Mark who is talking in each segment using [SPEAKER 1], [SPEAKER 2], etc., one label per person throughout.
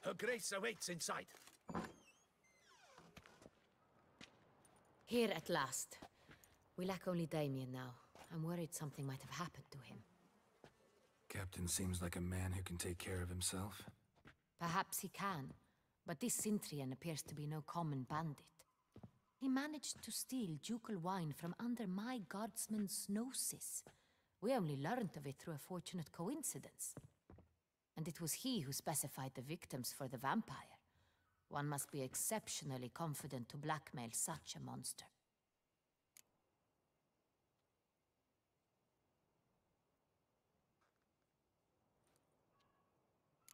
[SPEAKER 1] Her Grace awaits inside.
[SPEAKER 2] Here at last. We lack only Damien now. I'm worried something might have happened to him.
[SPEAKER 3] Captain seems like a man who can take care of himself.
[SPEAKER 2] Perhaps he can, but this Cintrian appears to be no common bandit. He managed to steal ducal wine from under my guardsman's noses. We only learned of it through a fortunate coincidence. And it was he who specified the victims for the vampire. One must be exceptionally confident to blackmail such a monster.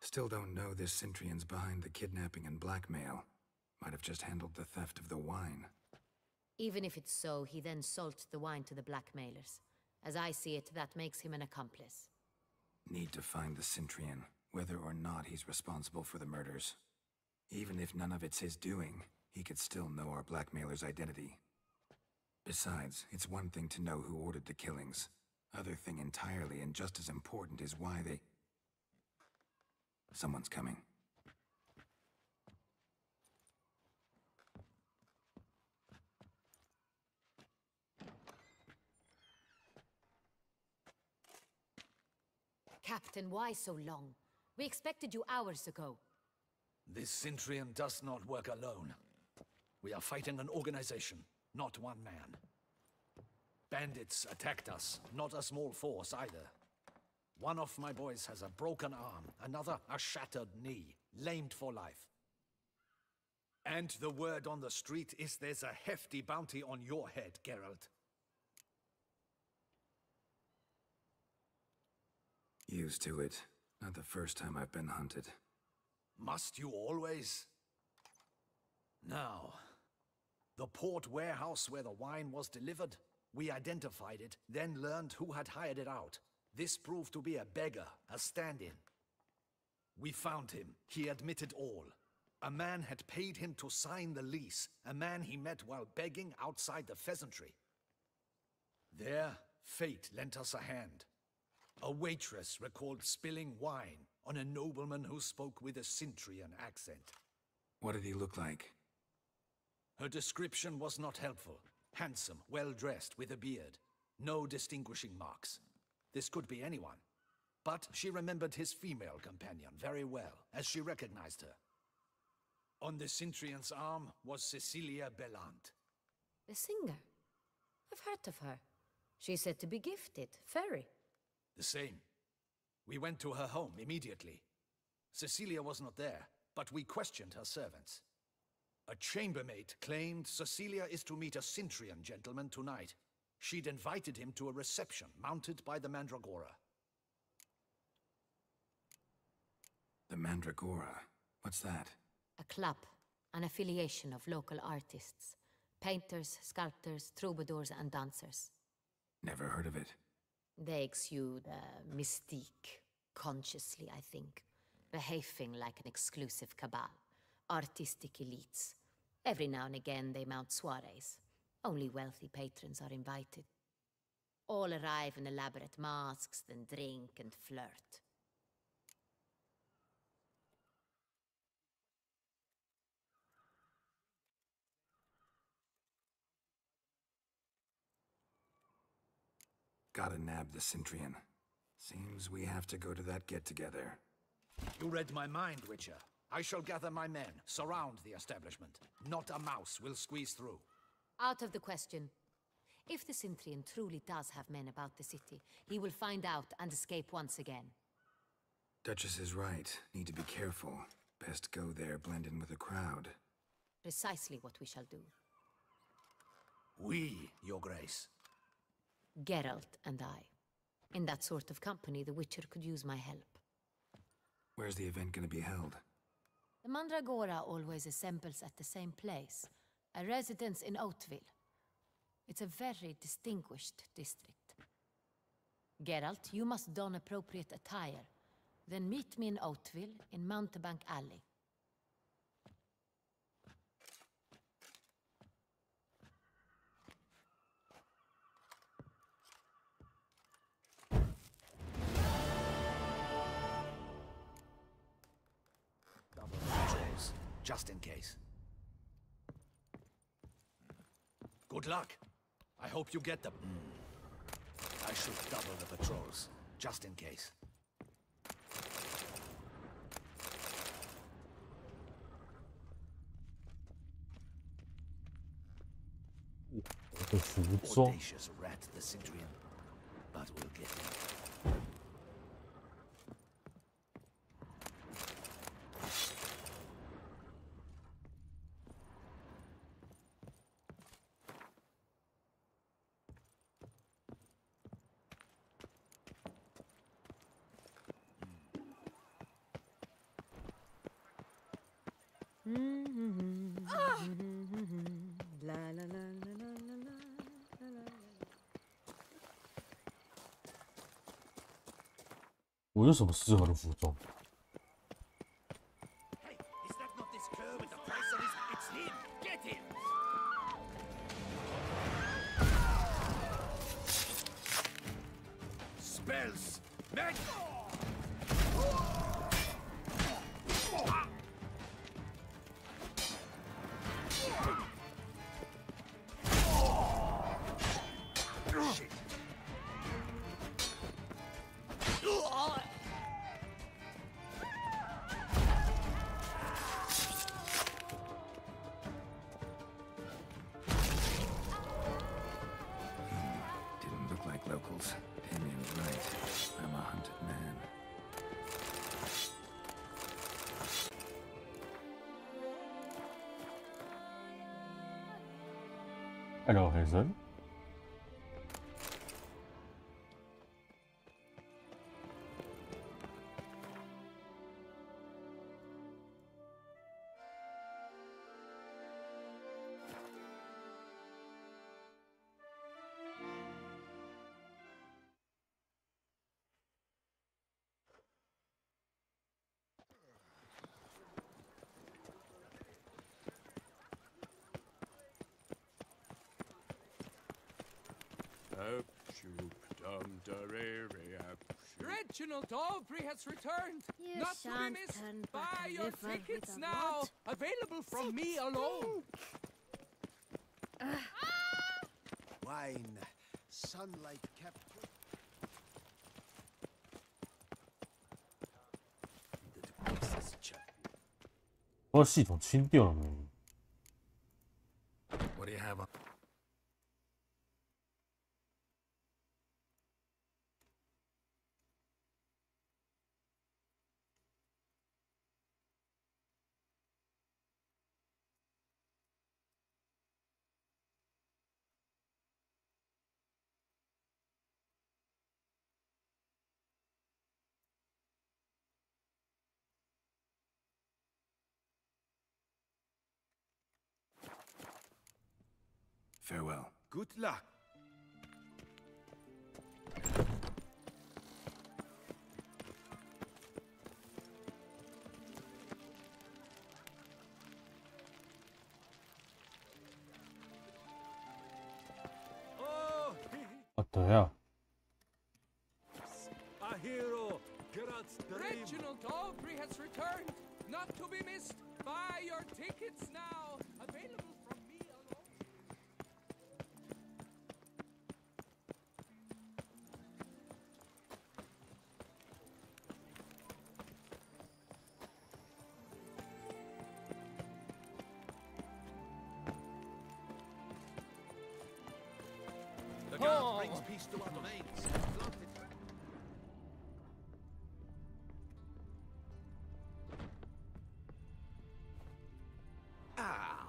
[SPEAKER 3] Still don't know this Cintrian's behind the kidnapping and blackmail. Might have just handled the theft of the wine.
[SPEAKER 2] Even if it's so, he then sold the wine to the blackmailers. As I see it, that makes him an accomplice.
[SPEAKER 3] Need to find the Cintrian, whether or not he's responsible for the murders. Even if none of it's his doing, he could still know our blackmailer's identity. Besides, it's one thing to know who ordered the killings. Other thing entirely, and just as important, is why they... Someone's coming.
[SPEAKER 2] Captain, why so long? We expected you hours ago.
[SPEAKER 1] This Cintrian does not work alone. We are fighting an organization, not one man. Bandits attacked us, not a small force either. One of my boys has a broken arm, another a shattered knee, lamed for life. And the word on the street is there's a hefty bounty on your head, Geralt.
[SPEAKER 3] Used to it. Not the first time I've been hunted.
[SPEAKER 1] Must you always? Now, the port warehouse where the wine was delivered, we identified it, then learned who had hired it out. This proved to be a beggar, a stand-in. We found him. He admitted all. A man had paid him to sign the lease, a man he met while begging outside the pheasantry. There, fate lent us a hand. A waitress recalled spilling wine on a nobleman who spoke with a Cintrian accent.
[SPEAKER 3] What did he look like?
[SPEAKER 1] Her description was not helpful. Handsome, well-dressed, with a beard. No distinguishing marks. This could be anyone. But she remembered his female companion very well, as she recognized her. On the Cintrian's arm was Cecilia Bellant.
[SPEAKER 2] The singer? I've heard of her. She's said to be gifted, very.
[SPEAKER 1] The same. We went to her home immediately. Cecilia was not there, but we questioned her servants. A chambermaid claimed Cecilia is to meet a Cintrian gentleman tonight. She'd invited him to a reception mounted by the Mandragora.
[SPEAKER 3] The Mandragora? What's that?
[SPEAKER 2] A club, an affiliation of local artists. Painters, sculptors, troubadours and dancers.
[SPEAKER 3] Never heard of it.
[SPEAKER 2] They exude mystique, consciously, I think. Behaving like an exclusive cabal. Artistic elites. Every now and again they mount soirees. Only wealthy patrons are invited. All arrive in elaborate masks, then drink and flirt.
[SPEAKER 3] Gotta nab the Cintrian. Seems we have to go to that get-together.
[SPEAKER 1] You read my mind, Witcher. I shall gather my men, surround the establishment. Not a mouse will squeeze through.
[SPEAKER 2] Out of the question. If the Cintrian truly does have men about the city, he will find out and escape once again.
[SPEAKER 3] Duchess is right. Need to be careful. Best go there, blend in with the crowd.
[SPEAKER 2] Precisely what we shall do.
[SPEAKER 1] We, Your Grace.
[SPEAKER 2] Geralt and I. In that sort of company, the Witcher could use my help.
[SPEAKER 3] Where's the event gonna be held?
[SPEAKER 2] The Mandragora always assembles at the same place. A residence in Oatville. It's a very distinguished district. Geralt, you must don appropriate attire. Then meet me in Oatville, in Mountebank Alley.
[SPEAKER 1] Double. just in case. Good luck. I hope you get them. I should double the patrols, just in case. Audacious rat, the Cintrian. But we'll get him.
[SPEAKER 2] La la la la la la la la.
[SPEAKER 4] 我有什么适合的服装？
[SPEAKER 1] Hey, is that not this cur with the price on his... It's him! Get him! Spells! Mag... Shit.
[SPEAKER 3] Didn't look like locals. Damien's right. I'm a hunted man.
[SPEAKER 4] Hello, Hazel.
[SPEAKER 5] Reginald Aubrey has returned.
[SPEAKER 6] You
[SPEAKER 5] Not to be
[SPEAKER 6] shan't
[SPEAKER 5] missed.
[SPEAKER 6] turn
[SPEAKER 5] Buy
[SPEAKER 6] back a
[SPEAKER 5] your
[SPEAKER 6] river
[SPEAKER 5] tickets
[SPEAKER 6] with a
[SPEAKER 5] now.
[SPEAKER 6] rod.
[SPEAKER 5] Available from me alone.
[SPEAKER 1] Wine. Sunlight kept... The devices check.
[SPEAKER 4] 我的系统清掉了没？
[SPEAKER 3] What do you have on? Farewell.
[SPEAKER 1] Good luck. Oh,
[SPEAKER 4] 啊，对啊，
[SPEAKER 1] a hero.
[SPEAKER 5] Reginald Aubrey has returned. Not to be missed. Buy your tickets now. Available from me alone.
[SPEAKER 1] The guard brings peace to our domains. Ah,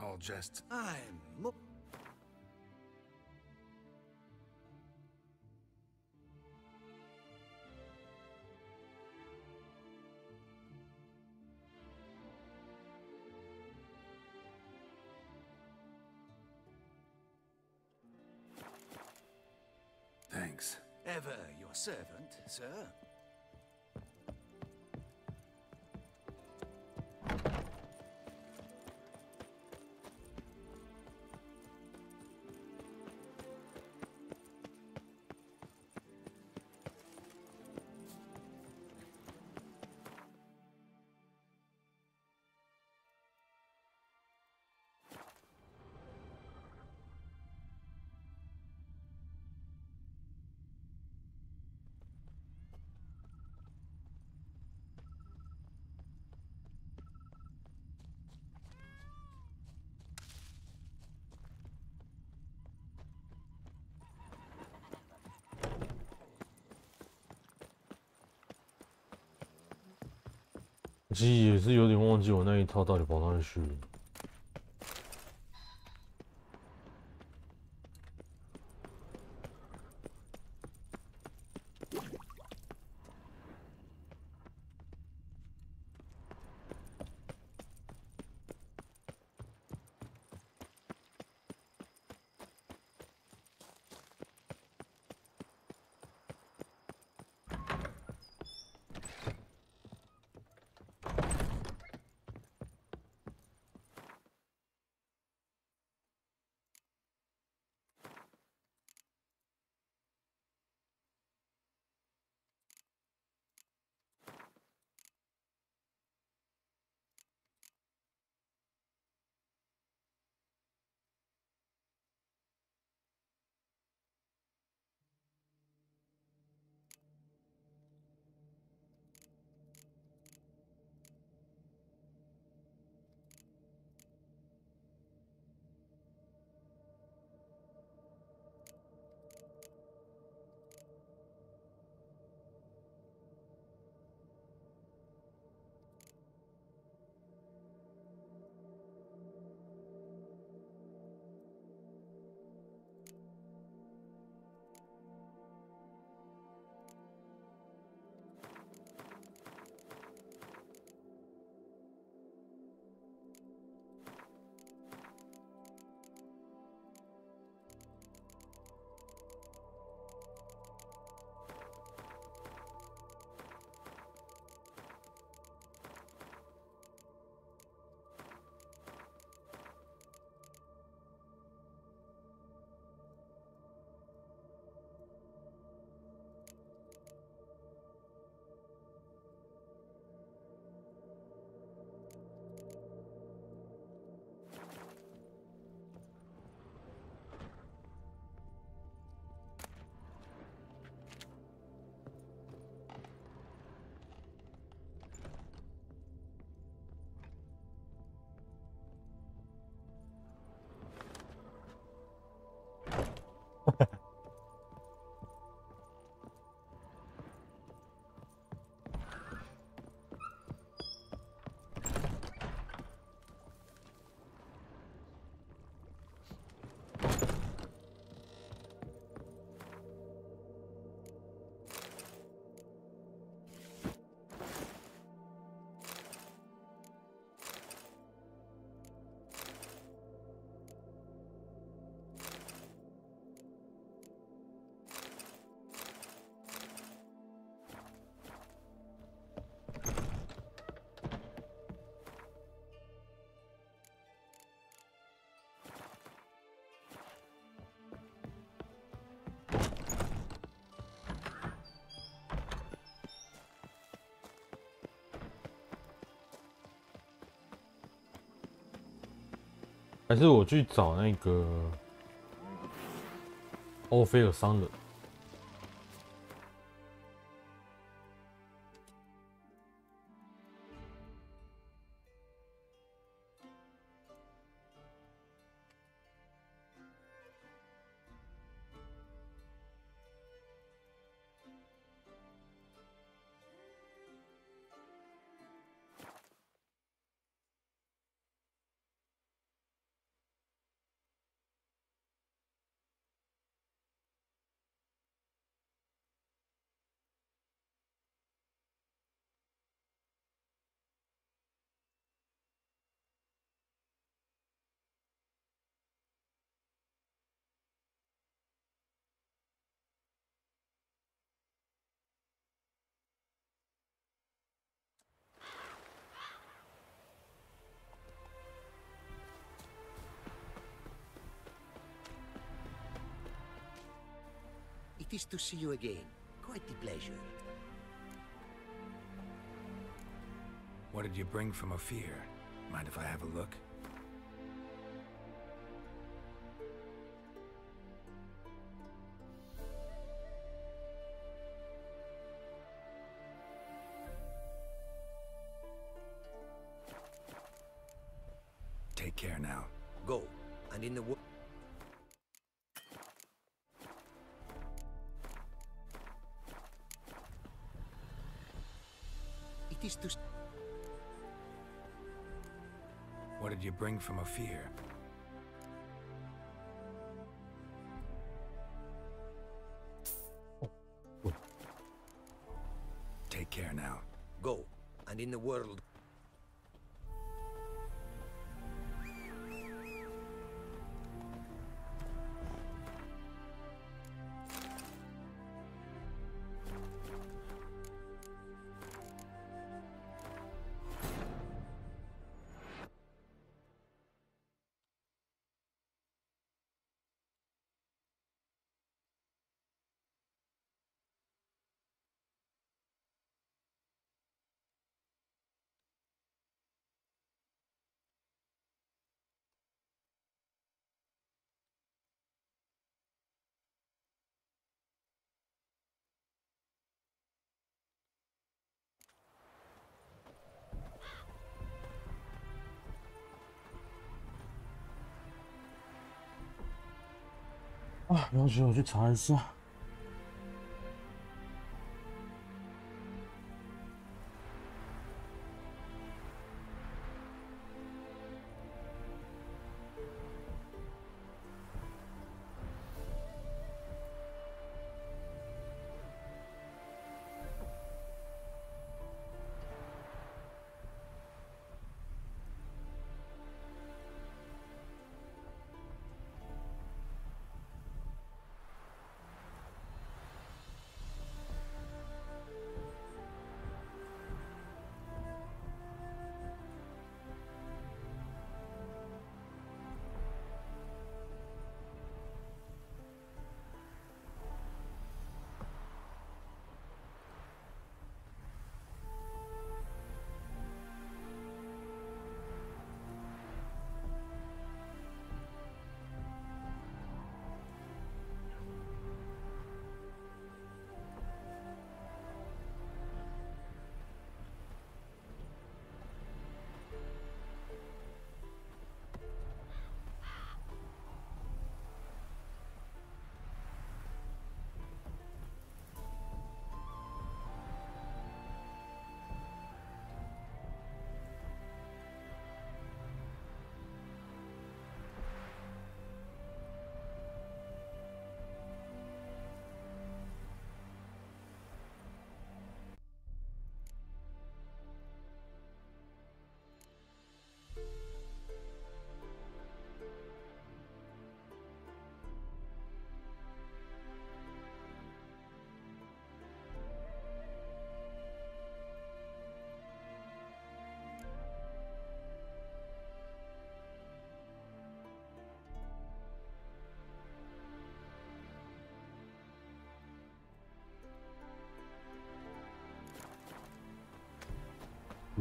[SPEAKER 3] All just
[SPEAKER 1] I'm...
[SPEAKER 3] thanks.
[SPEAKER 1] Ever your servant, sir.
[SPEAKER 4] 其实也是有点忘记我那一套到底跑哪里去了。还是我去找那个欧菲尔商人。
[SPEAKER 6] It is to see you again. Quite the pleasure.
[SPEAKER 3] What did you bring from Ophir? Mind if I have a look? Take care now.
[SPEAKER 6] Go, and in the wo- It is to...
[SPEAKER 3] did you bring from Ophir? Take care now.
[SPEAKER 6] Go, and in the world.
[SPEAKER 4] 啊，了解，我去查一下。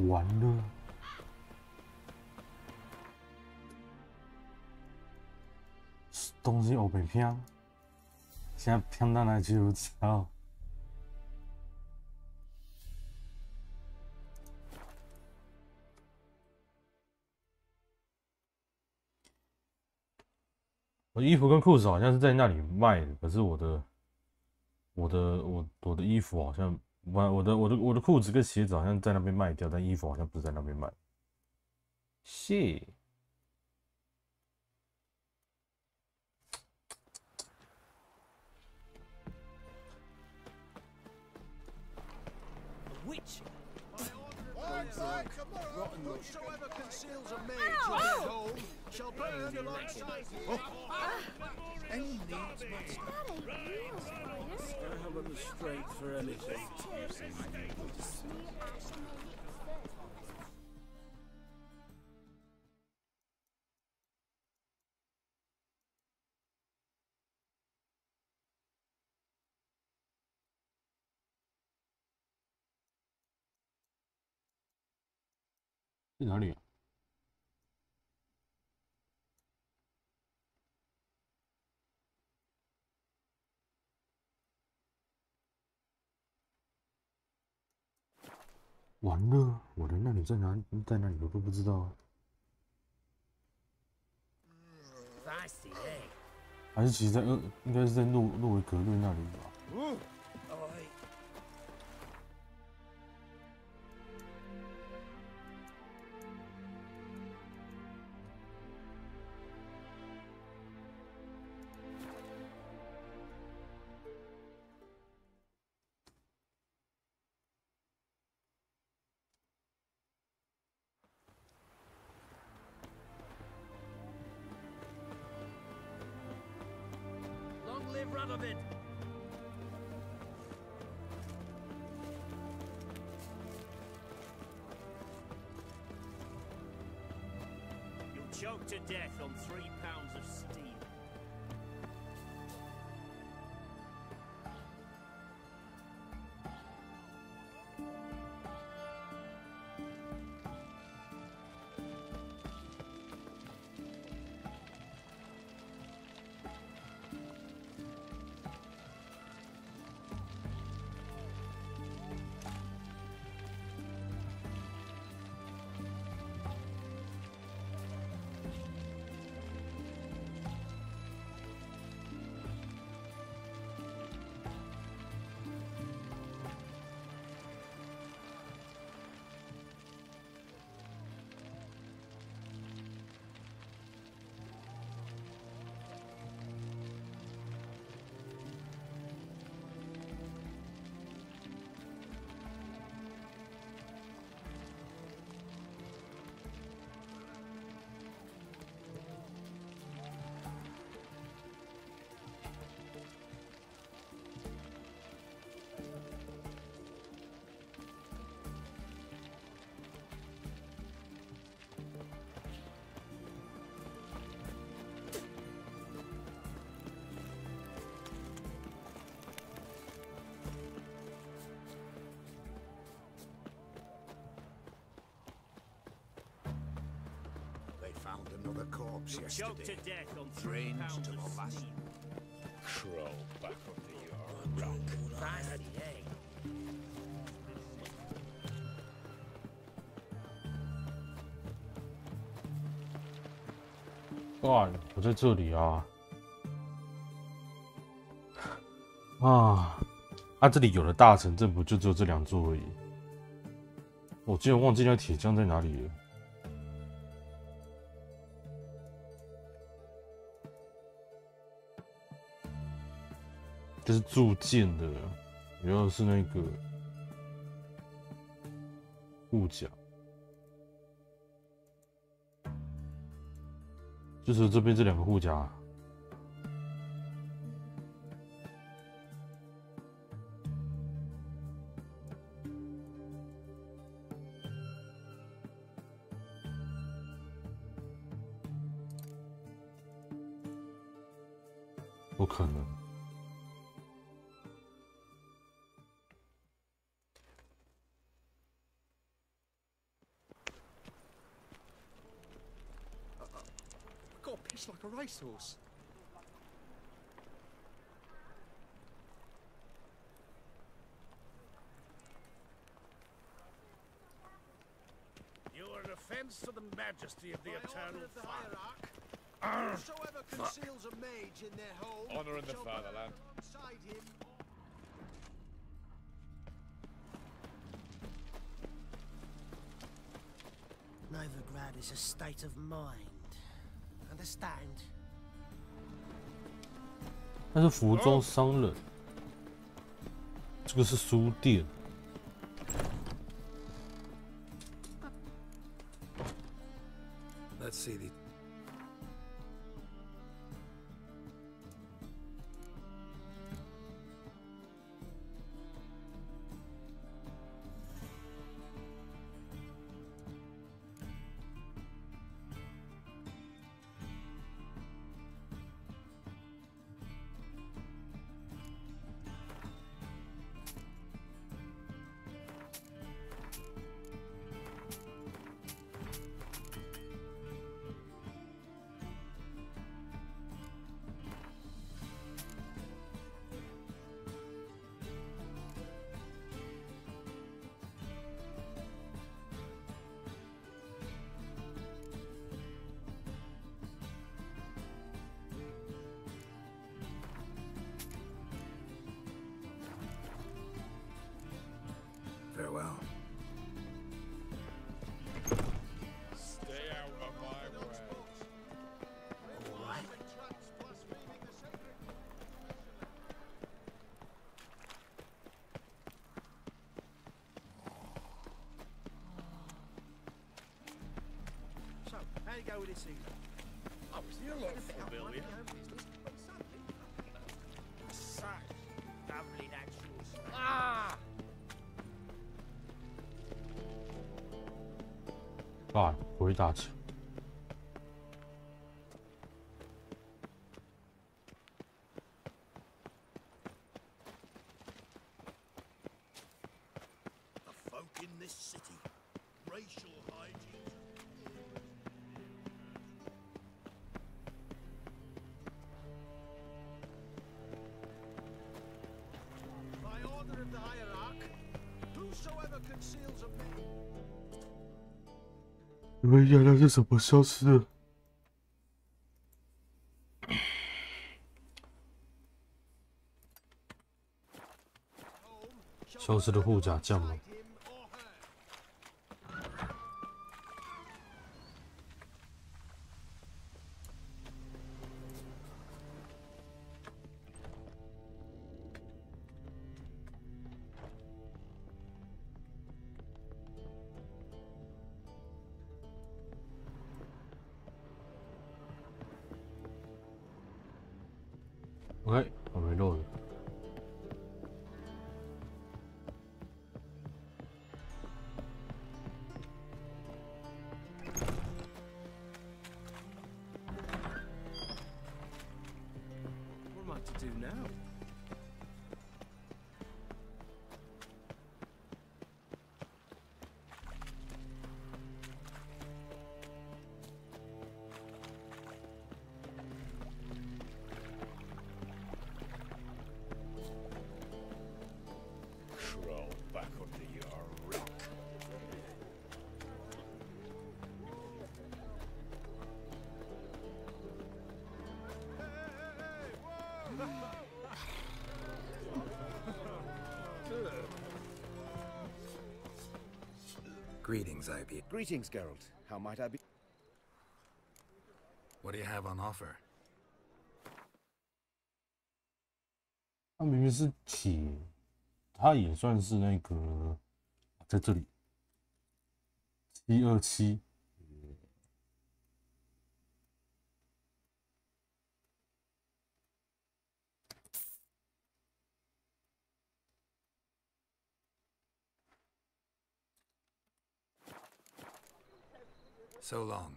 [SPEAKER 4] 完了，东西我被骗，现在骗到哪去不知道。我衣服跟裤子好像是在那里卖的，可是我的衣服好像。我的裤子跟鞋子好像在那边卖掉，但衣服好像不是在那边卖。谢。
[SPEAKER 1] Witch. Whosoever conceals a maid from their home shall burn alongside. Any needs must. I haven't the strength for anything.
[SPEAKER 4] 在哪里啊？完了，我的那里在哪里我都不知道啊。还是其实在应该是在诺维格瑞那里吧。
[SPEAKER 6] front of it! You'll choke to death on 3 pounds of steel.
[SPEAKER 7] Found another corpse yesterday.
[SPEAKER 6] Choked to death on 3
[SPEAKER 7] Drained
[SPEAKER 6] pounds
[SPEAKER 7] to the
[SPEAKER 6] of
[SPEAKER 7] last.
[SPEAKER 6] steel.
[SPEAKER 8] Crawl back under your rock.
[SPEAKER 6] Fancy, eh?
[SPEAKER 4] 哇，我在这里啊！这里有的大城镇不就只有这2座而已？我竟然忘记那个铁匠在哪里了。这是铸剑的，主要是那个护甲，就是这边这2个护甲。不可能。
[SPEAKER 9] Got pissed like a racehorse.
[SPEAKER 7] You are an offense to the majesty of the eternal fire.
[SPEAKER 9] Whosoever conceals a mage in their home
[SPEAKER 8] Honor in the
[SPEAKER 9] shall
[SPEAKER 8] fatherland.
[SPEAKER 9] burn alongside him. Novigrad is a state of mind. Understand?
[SPEAKER 4] 那是服装商人，这个是书店。
[SPEAKER 3] Let's see the. Farewell.
[SPEAKER 8] Stay out of my way.
[SPEAKER 9] So, how do you go with this evening?
[SPEAKER 7] I was here, Lord familiar.
[SPEAKER 4] 干，鬼打墙。
[SPEAKER 7] The folk in this city, racial hygiene.
[SPEAKER 9] By order of the hierarch, whosoever conceals a maid.
[SPEAKER 4] 你们原来是怎么消失的？消失的护甲降了。OK， 我没漏了。
[SPEAKER 9] What am I to do now?
[SPEAKER 7] Crawl back under your rock.
[SPEAKER 3] Greetings, IP.
[SPEAKER 10] Greetings, Geralt. How might I be?
[SPEAKER 3] What do you have on offer?
[SPEAKER 4] 他明明是铁，他也算是那个，在这里727。
[SPEAKER 3] So long.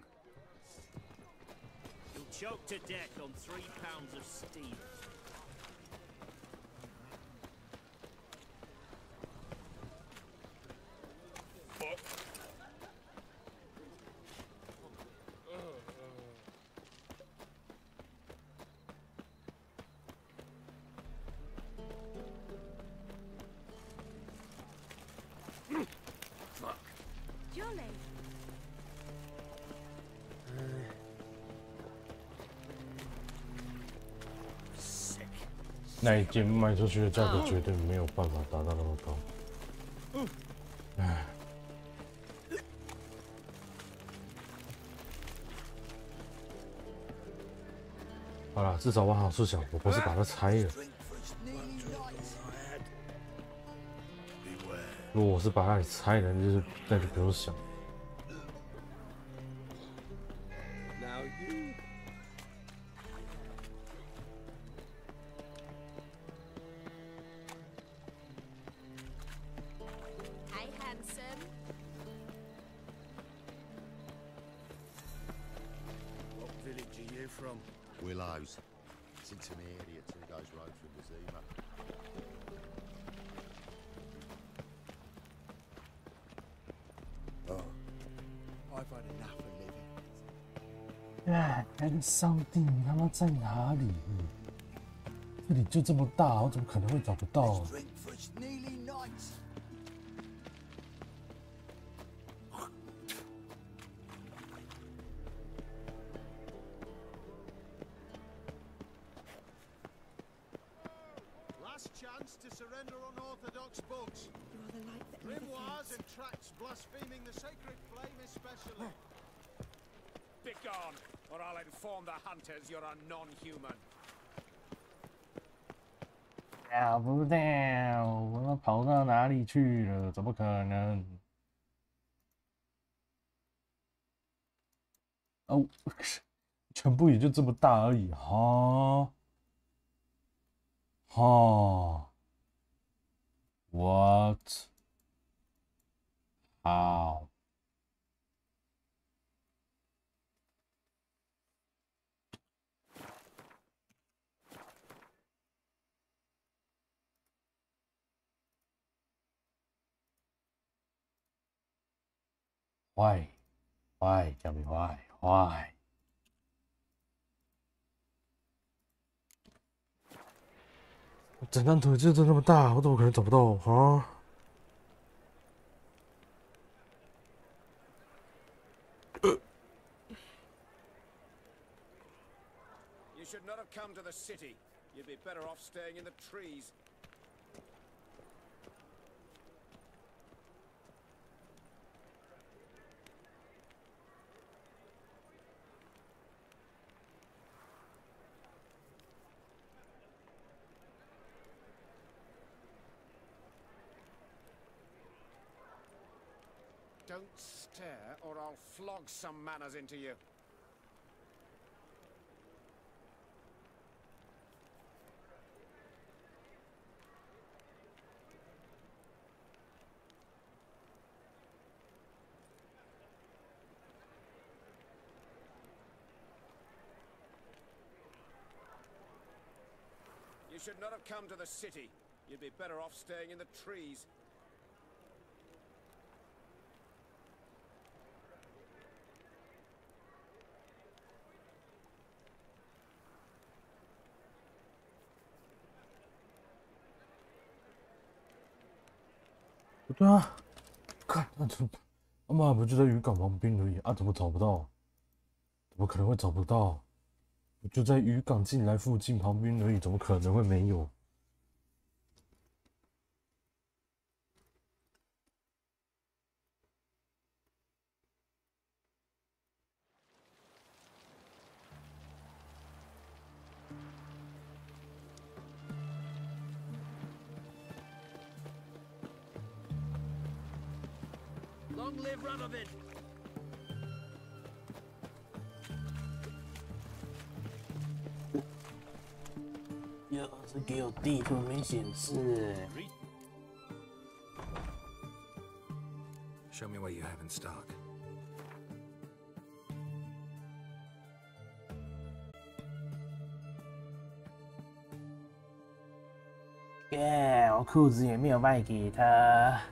[SPEAKER 6] You'll choke to death on 3 pounds of steel.
[SPEAKER 11] Jolly.
[SPEAKER 4] 那一件卖出去的价格绝对没有办法达到那么高。唉，好了，至少往好处想，我不是把它拆了。如果我是把它给拆了，那就不用想。
[SPEAKER 9] Now you.
[SPEAKER 11] Hey, handsome.
[SPEAKER 7] What village are you from?
[SPEAKER 10] Willows. It's into the area 2 days road from the Zima. Oh, I've had enough of living.
[SPEAKER 4] 哎，上帝，你他妈在哪里？这里就这么大，我怎么可能会找不到？
[SPEAKER 9] Drink for nearly nights. Last chance to surrender unorthodox bugs.
[SPEAKER 11] You are the light that never
[SPEAKER 9] Grimoires
[SPEAKER 11] fades.
[SPEAKER 9] and tracts blaspheming the sacred flame especially.
[SPEAKER 5] Begone, or I'll inform the hunters you're a non-human.
[SPEAKER 4] 找不到，我跑到哪里去了？怎么可能？哦，全部也就这么大而已，哈，哈 ，what？好。Why? Tell me why? 整张图就那么大，我怎么可能找不到啊？
[SPEAKER 12] You should not have come to the city. You'd be better off staying in the trees. Don't stare, or I'll flog some manners into you. You should not have come to the city. You'd be better off staying in the trees.
[SPEAKER 4] What 对啊，看那他妈不就在渔港旁边而已啊？怎么找不到？怎么可能会找不到？我就在渔港进来附近旁边而已，怎么可能会没有？
[SPEAKER 9] Long live Radovid!
[SPEAKER 13] 又是给我地图没显示。
[SPEAKER 3] Show me what you have in stock.
[SPEAKER 13] Yeah， 我裤子也没有卖给他。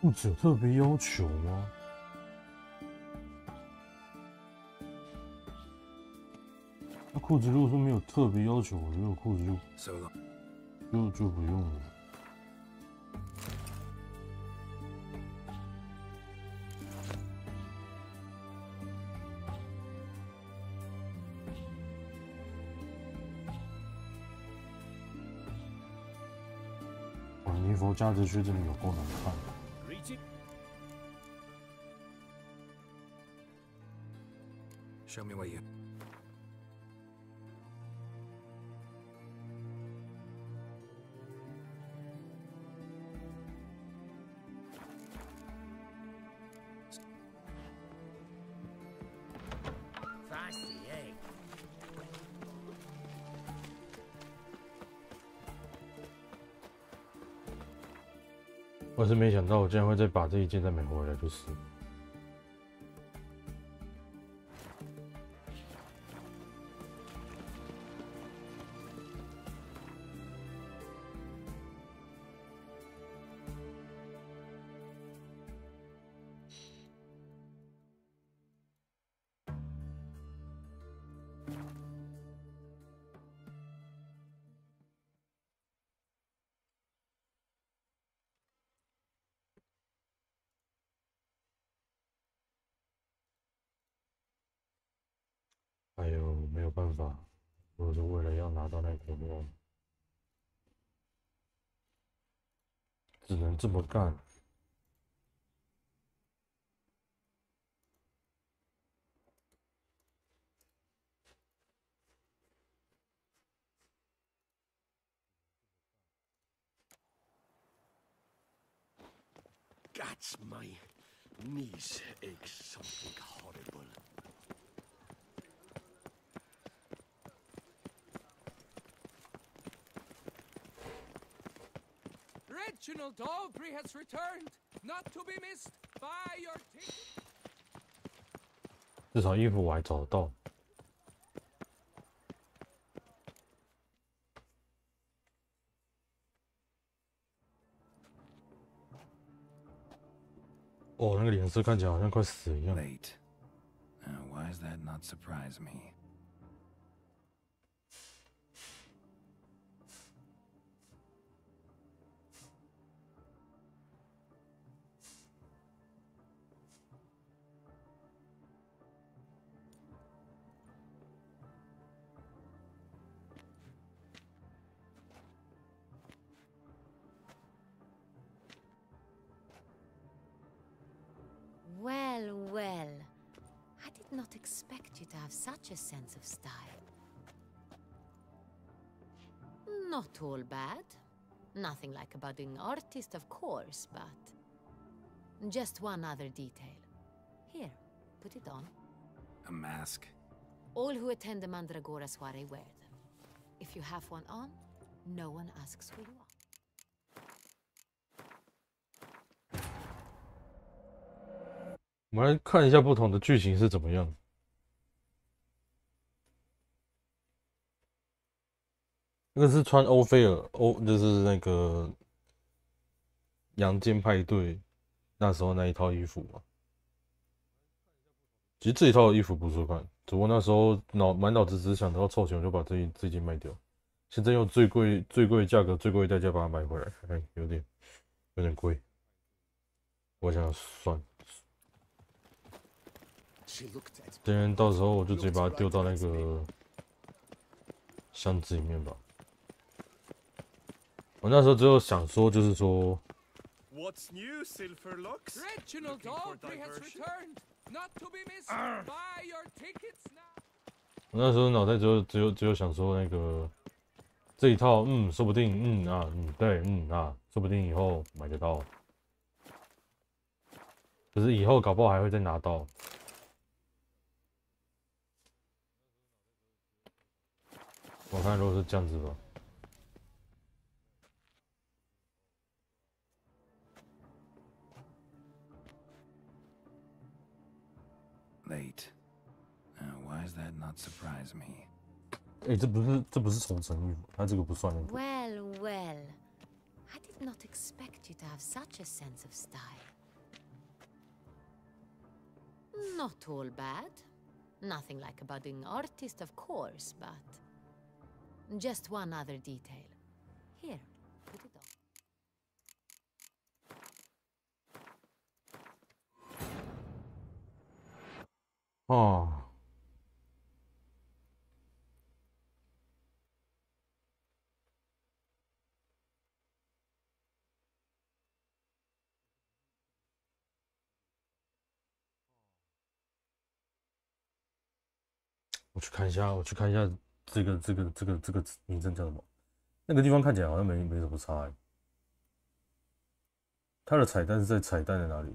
[SPEAKER 4] 裤子有特别要求吗？那裤子如果说没有特别要求，我觉得我裤子就不用了。哇，尼佛加这靴真的有够难看的。
[SPEAKER 3] Show me what you.
[SPEAKER 6] Feisty egg.
[SPEAKER 4] 我是没想到，我竟然会再把这一件再买回来，就是。 哎呦，没有办法，我是为了要拿到那个梦，只能这么干。
[SPEAKER 7] Gats, my knees ache something horrible.
[SPEAKER 5] Reginald Aubrey has returned, not to be missed by your ticket.
[SPEAKER 4] 至少衣服我还找得到。哦，那个脸色看起来好像快死一样。
[SPEAKER 3] Late. Why does that not surprise me?
[SPEAKER 2] Well, well. I did not expect you to have such a sense of style. Not all bad. Nothing like a budding artist, of course, but... Just one other detail. Here, put it on.
[SPEAKER 3] A mask?
[SPEAKER 2] All who attend the Mandragora soiree wear them. If you have one on, no one asks who you are.
[SPEAKER 4] 我们来看一下不同的剧情是怎么样。那个是穿欧菲尔就是那个阳间派对那时候那一套衣服嘛。其实这一套衣服不错看，只不过那时候满脑子只想到凑钱，我就把这件卖掉。现在用最贵的价格、最贵的代价把它买回来，哎，有点贵。我想算。 今天到时候我就直接把它丢到那个箱子里面吧。我那时候只有想说，就是说，
[SPEAKER 6] What's new, Silverlocks?
[SPEAKER 5] Reginald Aubrey has returned, not to be missed. Buy your tickets now.
[SPEAKER 4] 我那时候脑袋只有想说那个这一套，说不定，对，说不定以后买得到，可是以后搞不好还会再拿到。 我看如果是这样子吧，
[SPEAKER 3] Late. Why does that not surprise me?
[SPEAKER 4] 这不是重层衣服，它这个不算那个。
[SPEAKER 2] Well, well. I did did not expect you to have such a sense of style. Not all bad. Nothing like a budding artist, of course, but... just one other detail. Here, put it on.
[SPEAKER 4] 哦。我去看一下，这个名称叫什么？那个地方看起来好像没什么差欸。它的彩蛋是在彩蛋的哪里？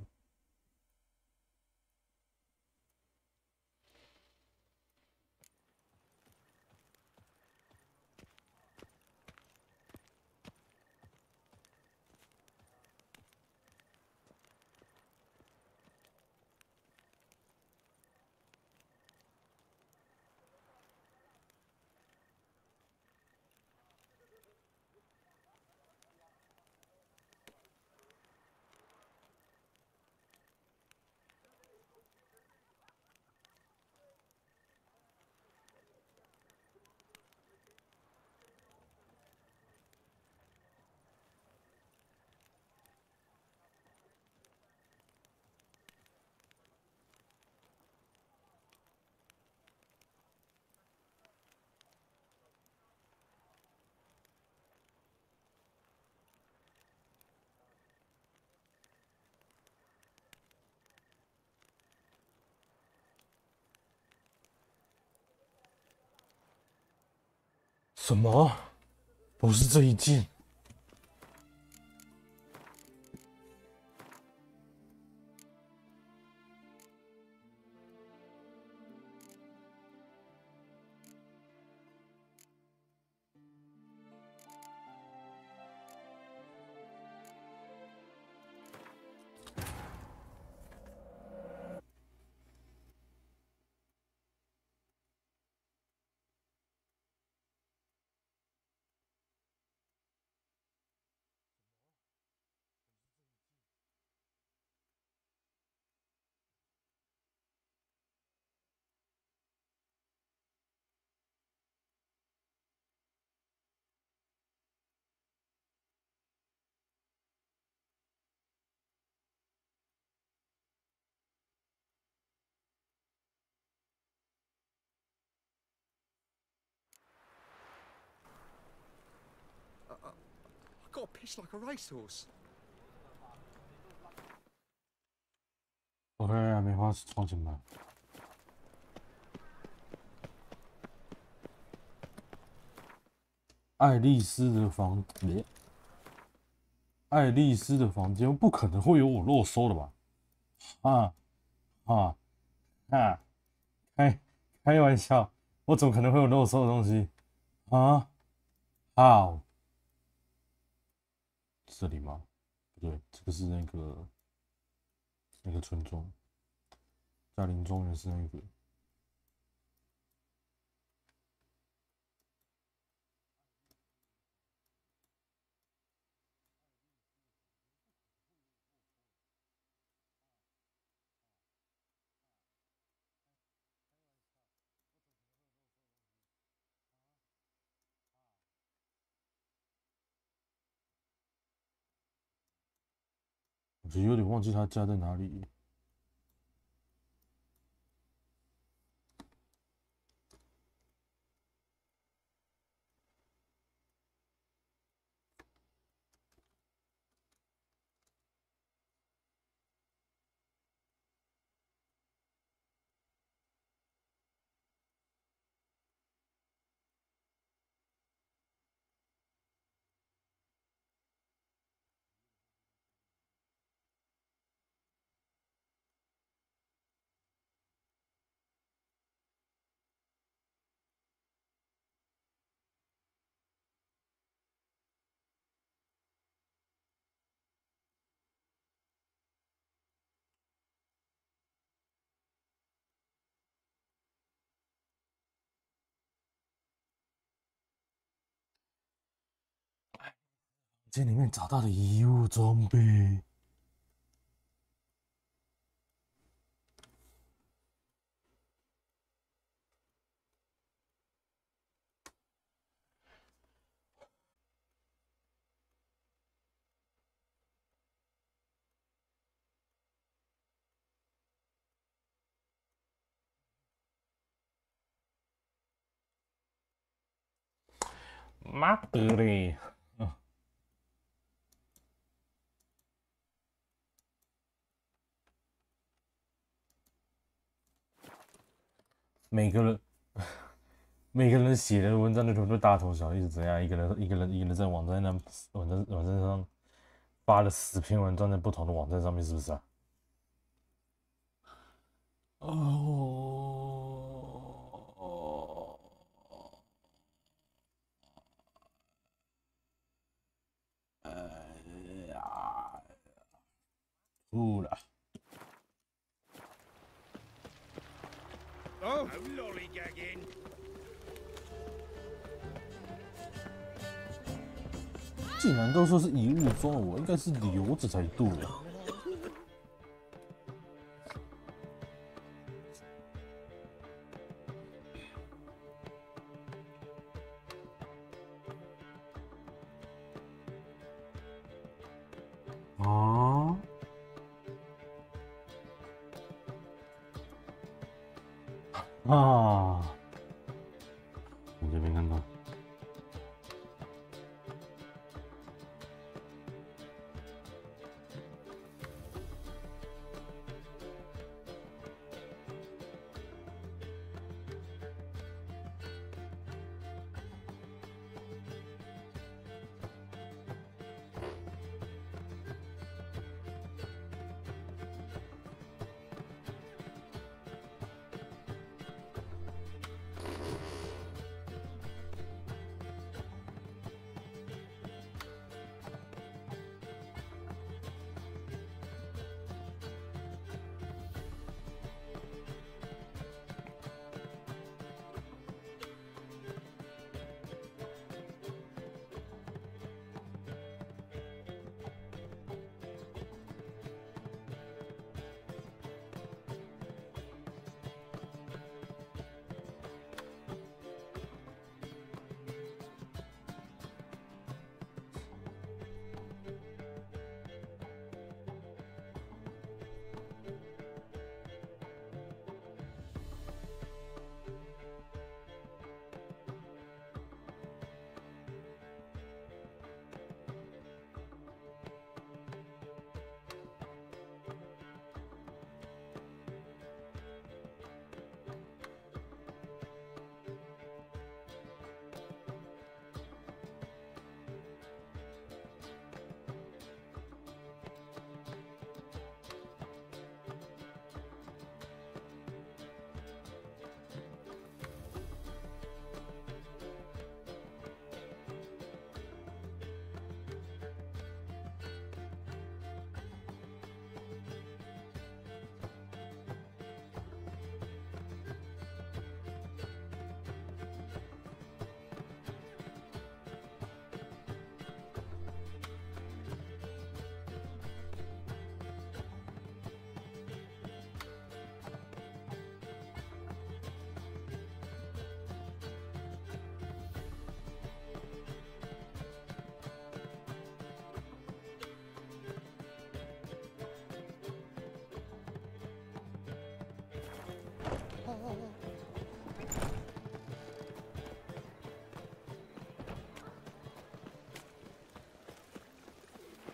[SPEAKER 4] 什么？不是这一件？I
[SPEAKER 10] got pissed like a racehorse.
[SPEAKER 4] OK，梅花放进来。爱丽丝的房间，爱丽丝的房间不可能会有我漏收的吧？啊啊啊！开玩笑，我怎么可能会有漏收的东西？啊？好，这里吗？不对，这个是那个村庄，嘉陵庄园是那个。我其实有点忘记他家在哪里。间里面找到的遗物装备。妈的嘞！每个人写的文章的全部大同小异是怎样？一个人在网站上发了10篇文章在不同的网站上面，是不是啊？哦，吐了。
[SPEAKER 6] Oh, lollygagging.
[SPEAKER 4] 既然都说是遗物装，我应该是留着才对。啊？啊！我这边看到。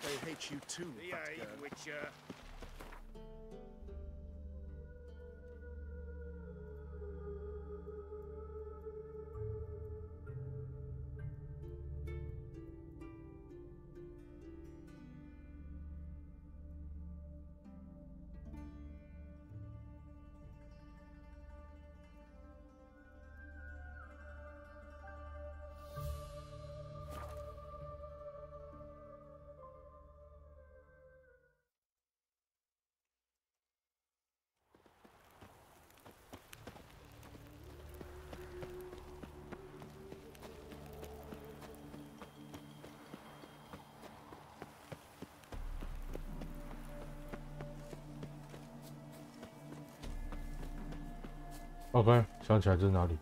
[SPEAKER 7] They hate you too,
[SPEAKER 6] Yeah,
[SPEAKER 7] Butker.
[SPEAKER 6] Witcher.
[SPEAKER 4] OK， 想起来这是哪里？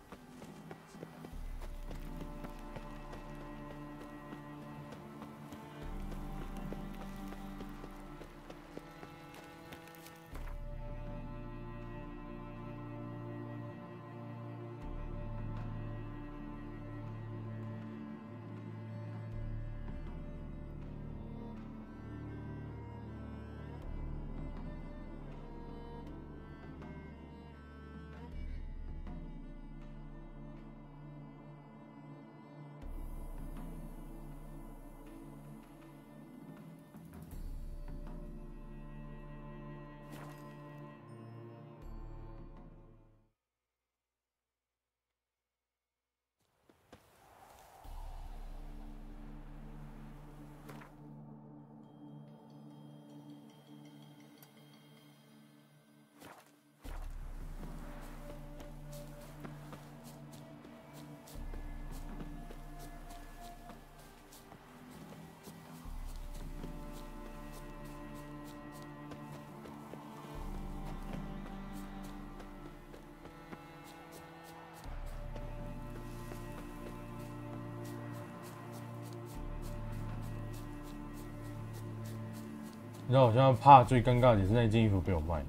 [SPEAKER 4] 你知道我现在怕最尴尬的也是那件衣服被我卖。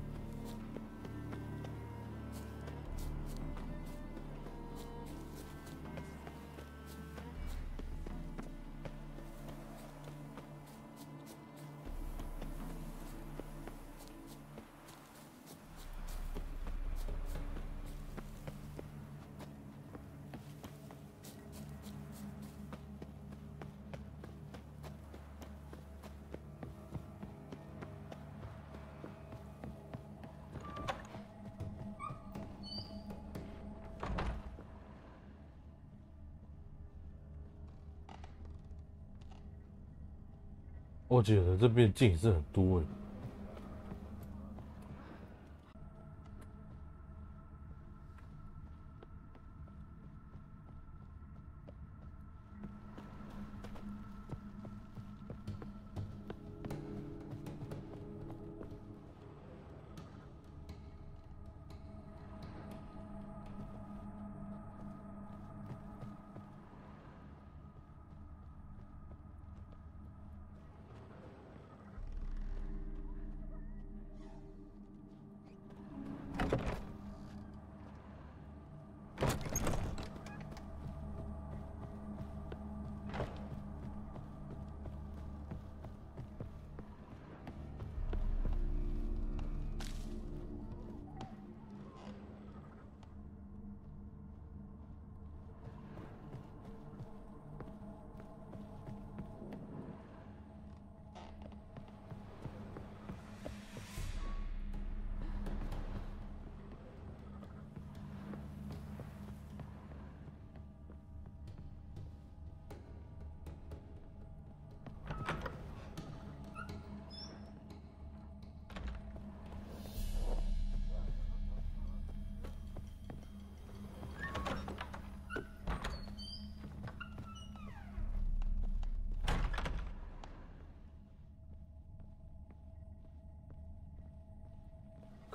[SPEAKER 4] 我觉得这边镜是很多诶。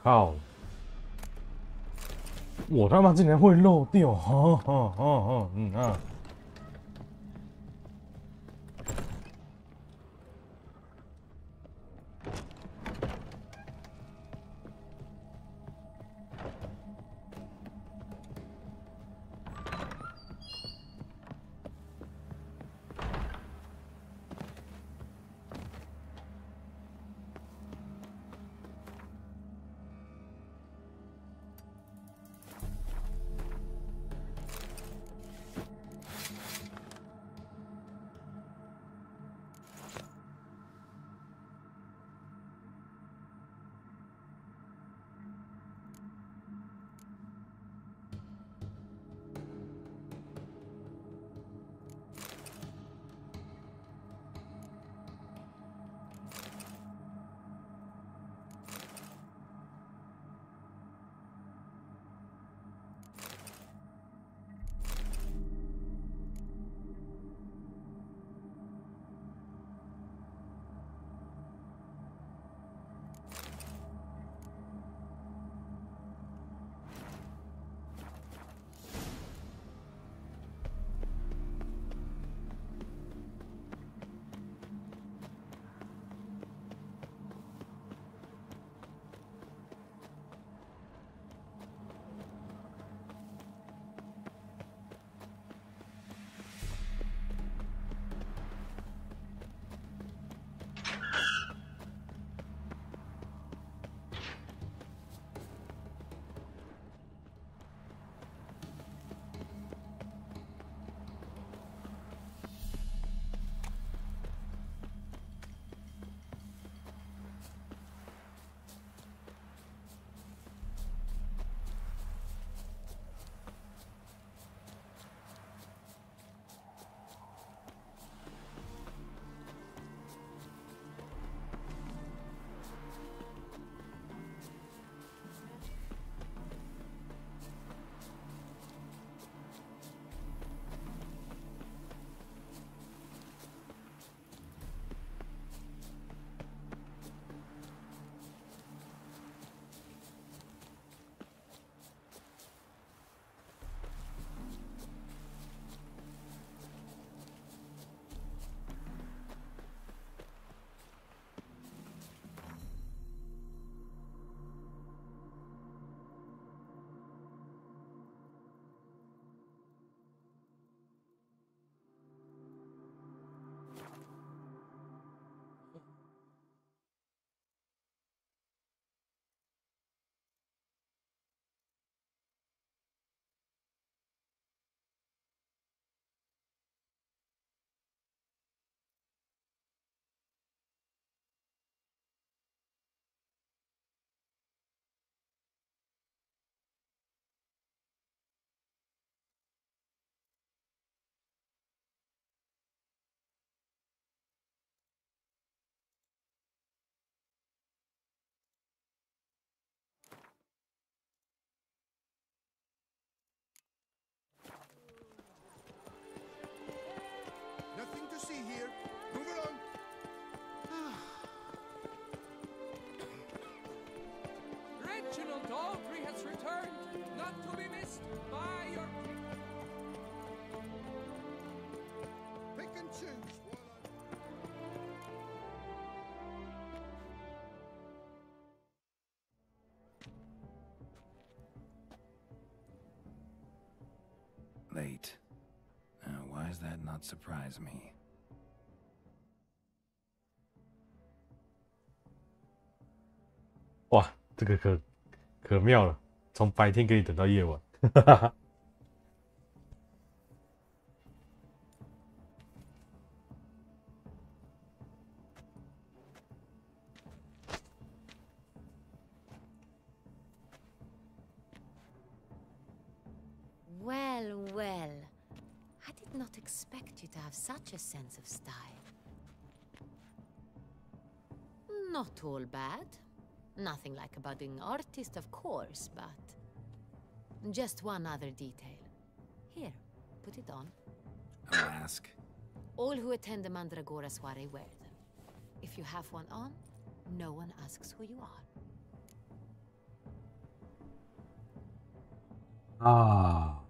[SPEAKER 4] 靠！我他妈竟然会漏掉！啊！
[SPEAKER 5] not to be missed by your
[SPEAKER 7] Pick and choose while
[SPEAKER 3] Late. Why does that not surprise me?
[SPEAKER 4] 哇，这个可妙了，从白天可以等到夜晚，哈哈哈。
[SPEAKER 2] Well, well. I did not expect you to have such a sense of style. Not all bad. Nothing like a budding artist, of course, but... Just one other detail. Here, put it on.
[SPEAKER 3] A mask?
[SPEAKER 2] All who attend the Mandragora soiree wear them. If you have one on, no one asks who you are.
[SPEAKER 4] 啊。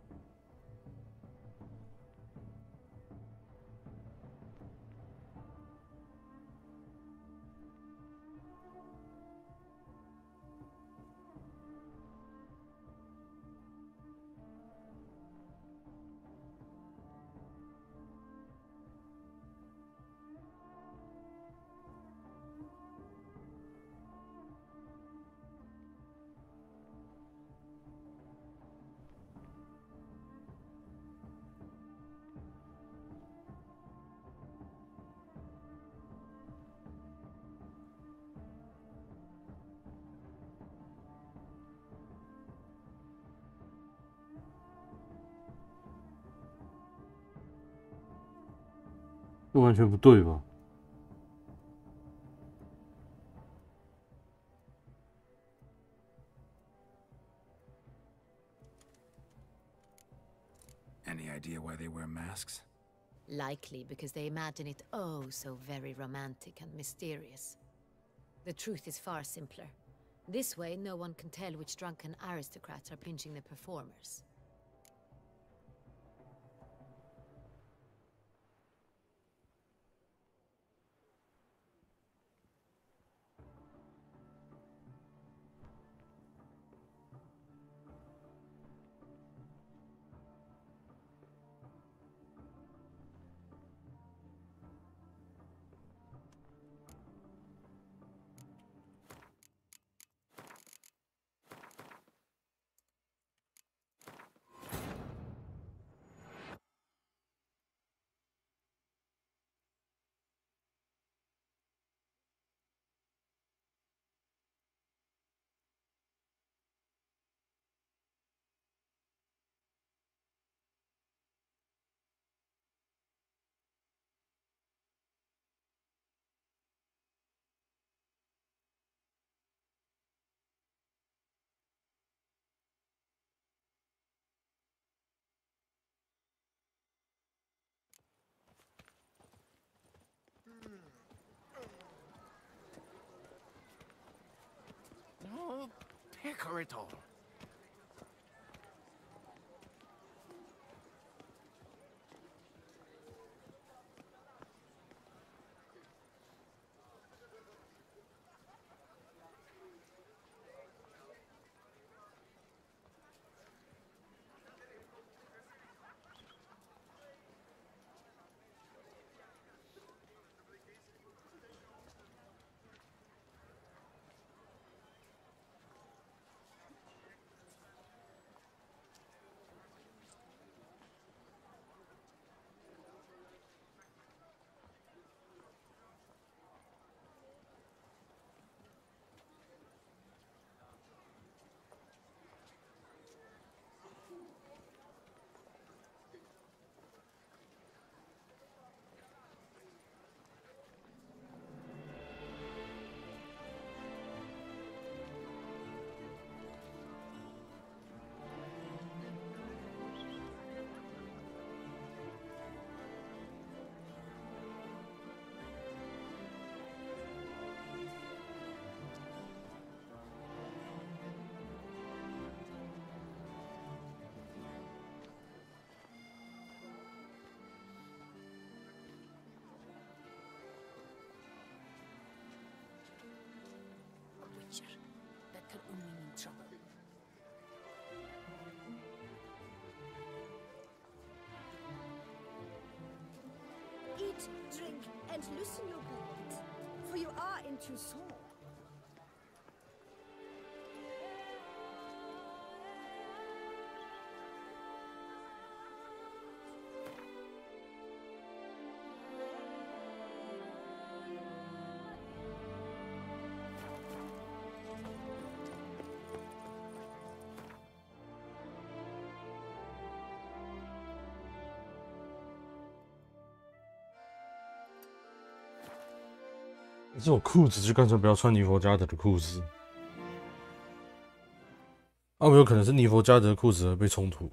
[SPEAKER 4] 这完全不对吧？
[SPEAKER 3] Any idea why they wear masks?
[SPEAKER 2] Likely because they imagine it oh so very romantic and mysterious. The truth is far simpler. This way, no one can tell which drunken aristocrats are pinching the performers.
[SPEAKER 6] No, pecker it all.
[SPEAKER 11] Eat, drink, and loosen your belt, for you are in too sore.
[SPEAKER 4] 这种裤子就干脆不要穿尼佛加德的裤子。有没有可能是尼佛加德的裤子而被冲突？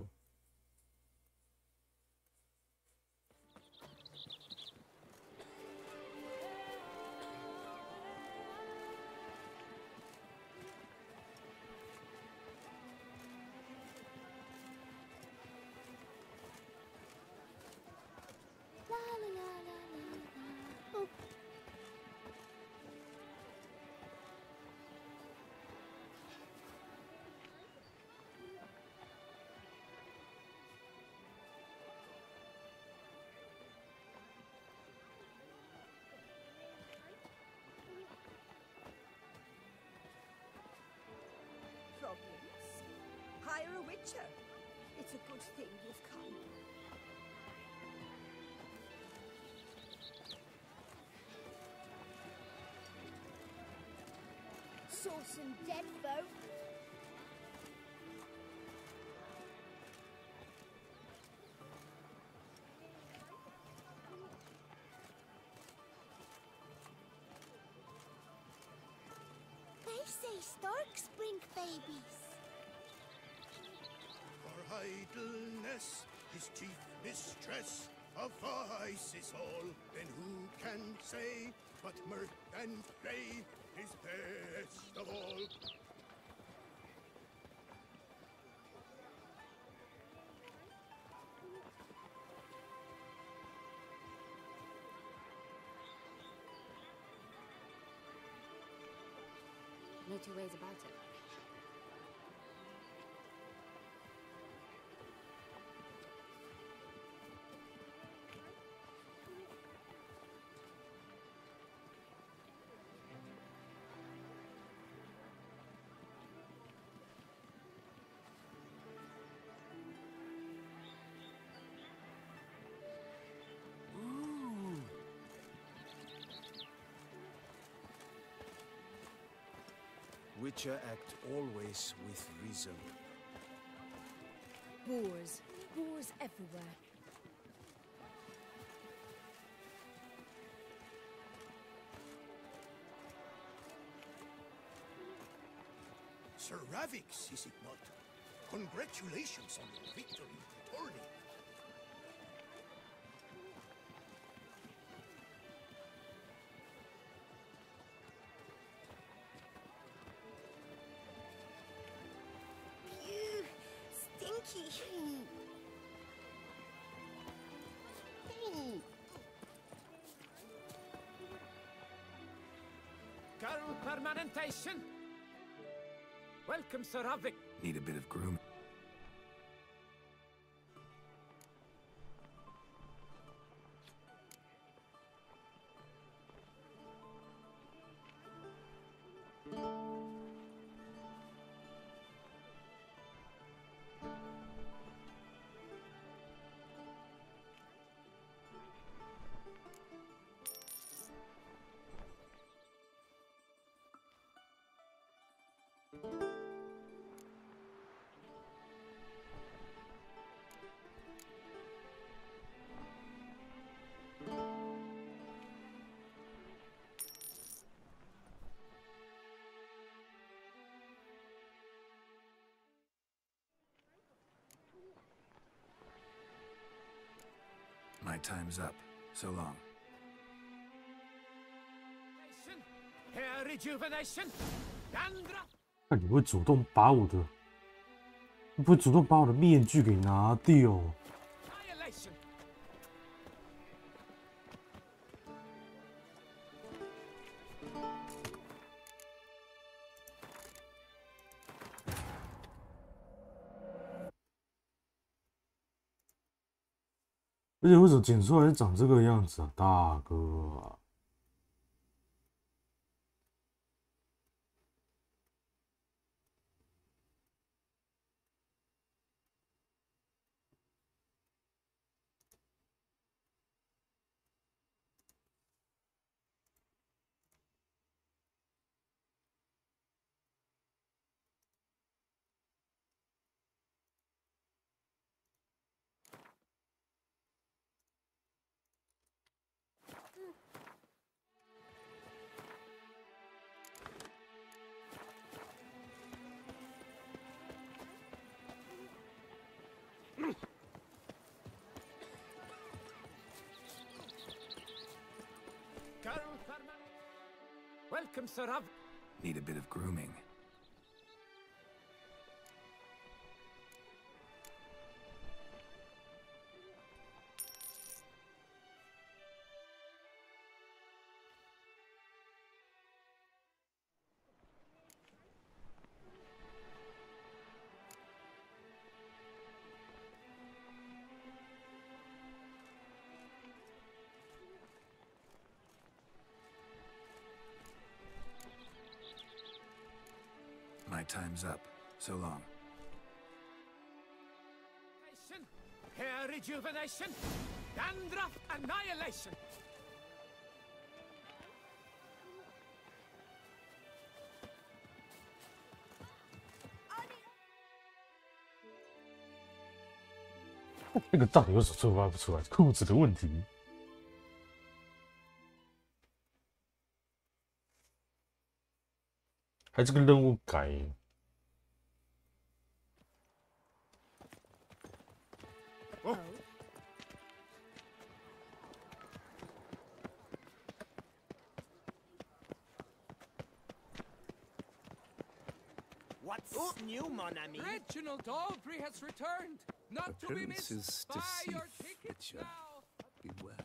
[SPEAKER 11] Hire a witcher. It's a good thing you've come. Saw some dead folk. They say storks bring babies.
[SPEAKER 7] For idleness, his chief mistress, of vice is all. Then who can say but mirth and play is best of all?
[SPEAKER 2] No two ways about it.
[SPEAKER 1] Witcher act always with reason.
[SPEAKER 11] Boars. Boars everywhere.
[SPEAKER 7] Sir Ravix, is it not? Congratulations on your victory at the tourney.
[SPEAKER 5] Girl permanentation. Welcome, Sir Ravik.
[SPEAKER 3] Need a bit of grooming. My time's up. So long.
[SPEAKER 5] Hair rejuvenation. Dandra.
[SPEAKER 4] 那你会主动把我的，你不会主动把我的面具给拿掉？
[SPEAKER 5] Annihilation.
[SPEAKER 4] 而且为什么剪出来长这个样子啊，大哥啊？Welcome,
[SPEAKER 6] Sir Rav.
[SPEAKER 3] Need a bit of grooming. My time's up. So long.
[SPEAKER 6] Hair rejuvenation, dandruff annihilation.”
[SPEAKER 4] 那个到底为什么触发不出来？裤子的问题。还这个任务改耶。
[SPEAKER 6] Oh. What's new, mon ami?
[SPEAKER 5] Reginald Aubrey has returned, not to be missed.
[SPEAKER 1] Appearances
[SPEAKER 5] Buy
[SPEAKER 1] deceive,
[SPEAKER 5] your tickets
[SPEAKER 1] Witcher.
[SPEAKER 5] now.
[SPEAKER 1] Beware.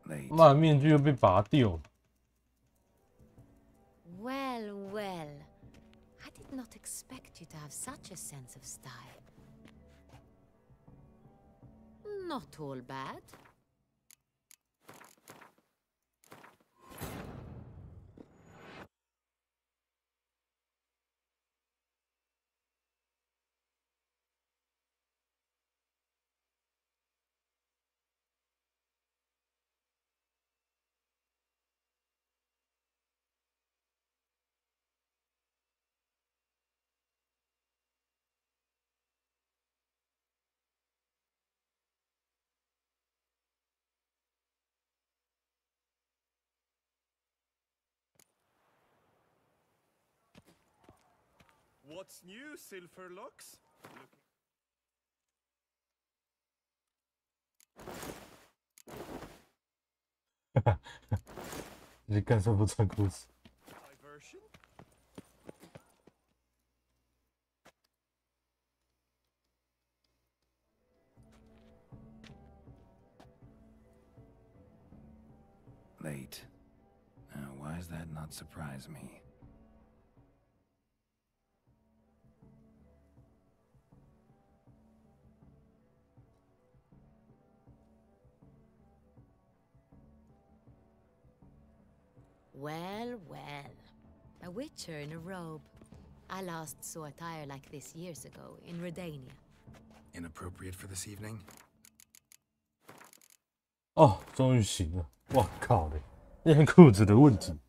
[SPEAKER 3] Late.
[SPEAKER 4] 妈，面具又被拔掉。
[SPEAKER 2] Well, well. I did not expect you to have such a sense of style. Not all bad.
[SPEAKER 8] What's new, Silverlocks?
[SPEAKER 4] Look. 你干什么不穿裤子？
[SPEAKER 8] Diversion?
[SPEAKER 3] Late. Now, why does that not surprise me?
[SPEAKER 2] Well, well. A witcher in a robe. I last saw attire like this years ago in Redania.
[SPEAKER 3] Inappropriate for this evening?
[SPEAKER 4] 哦，终于醒了！哇靠嘞，那件裤子的问题。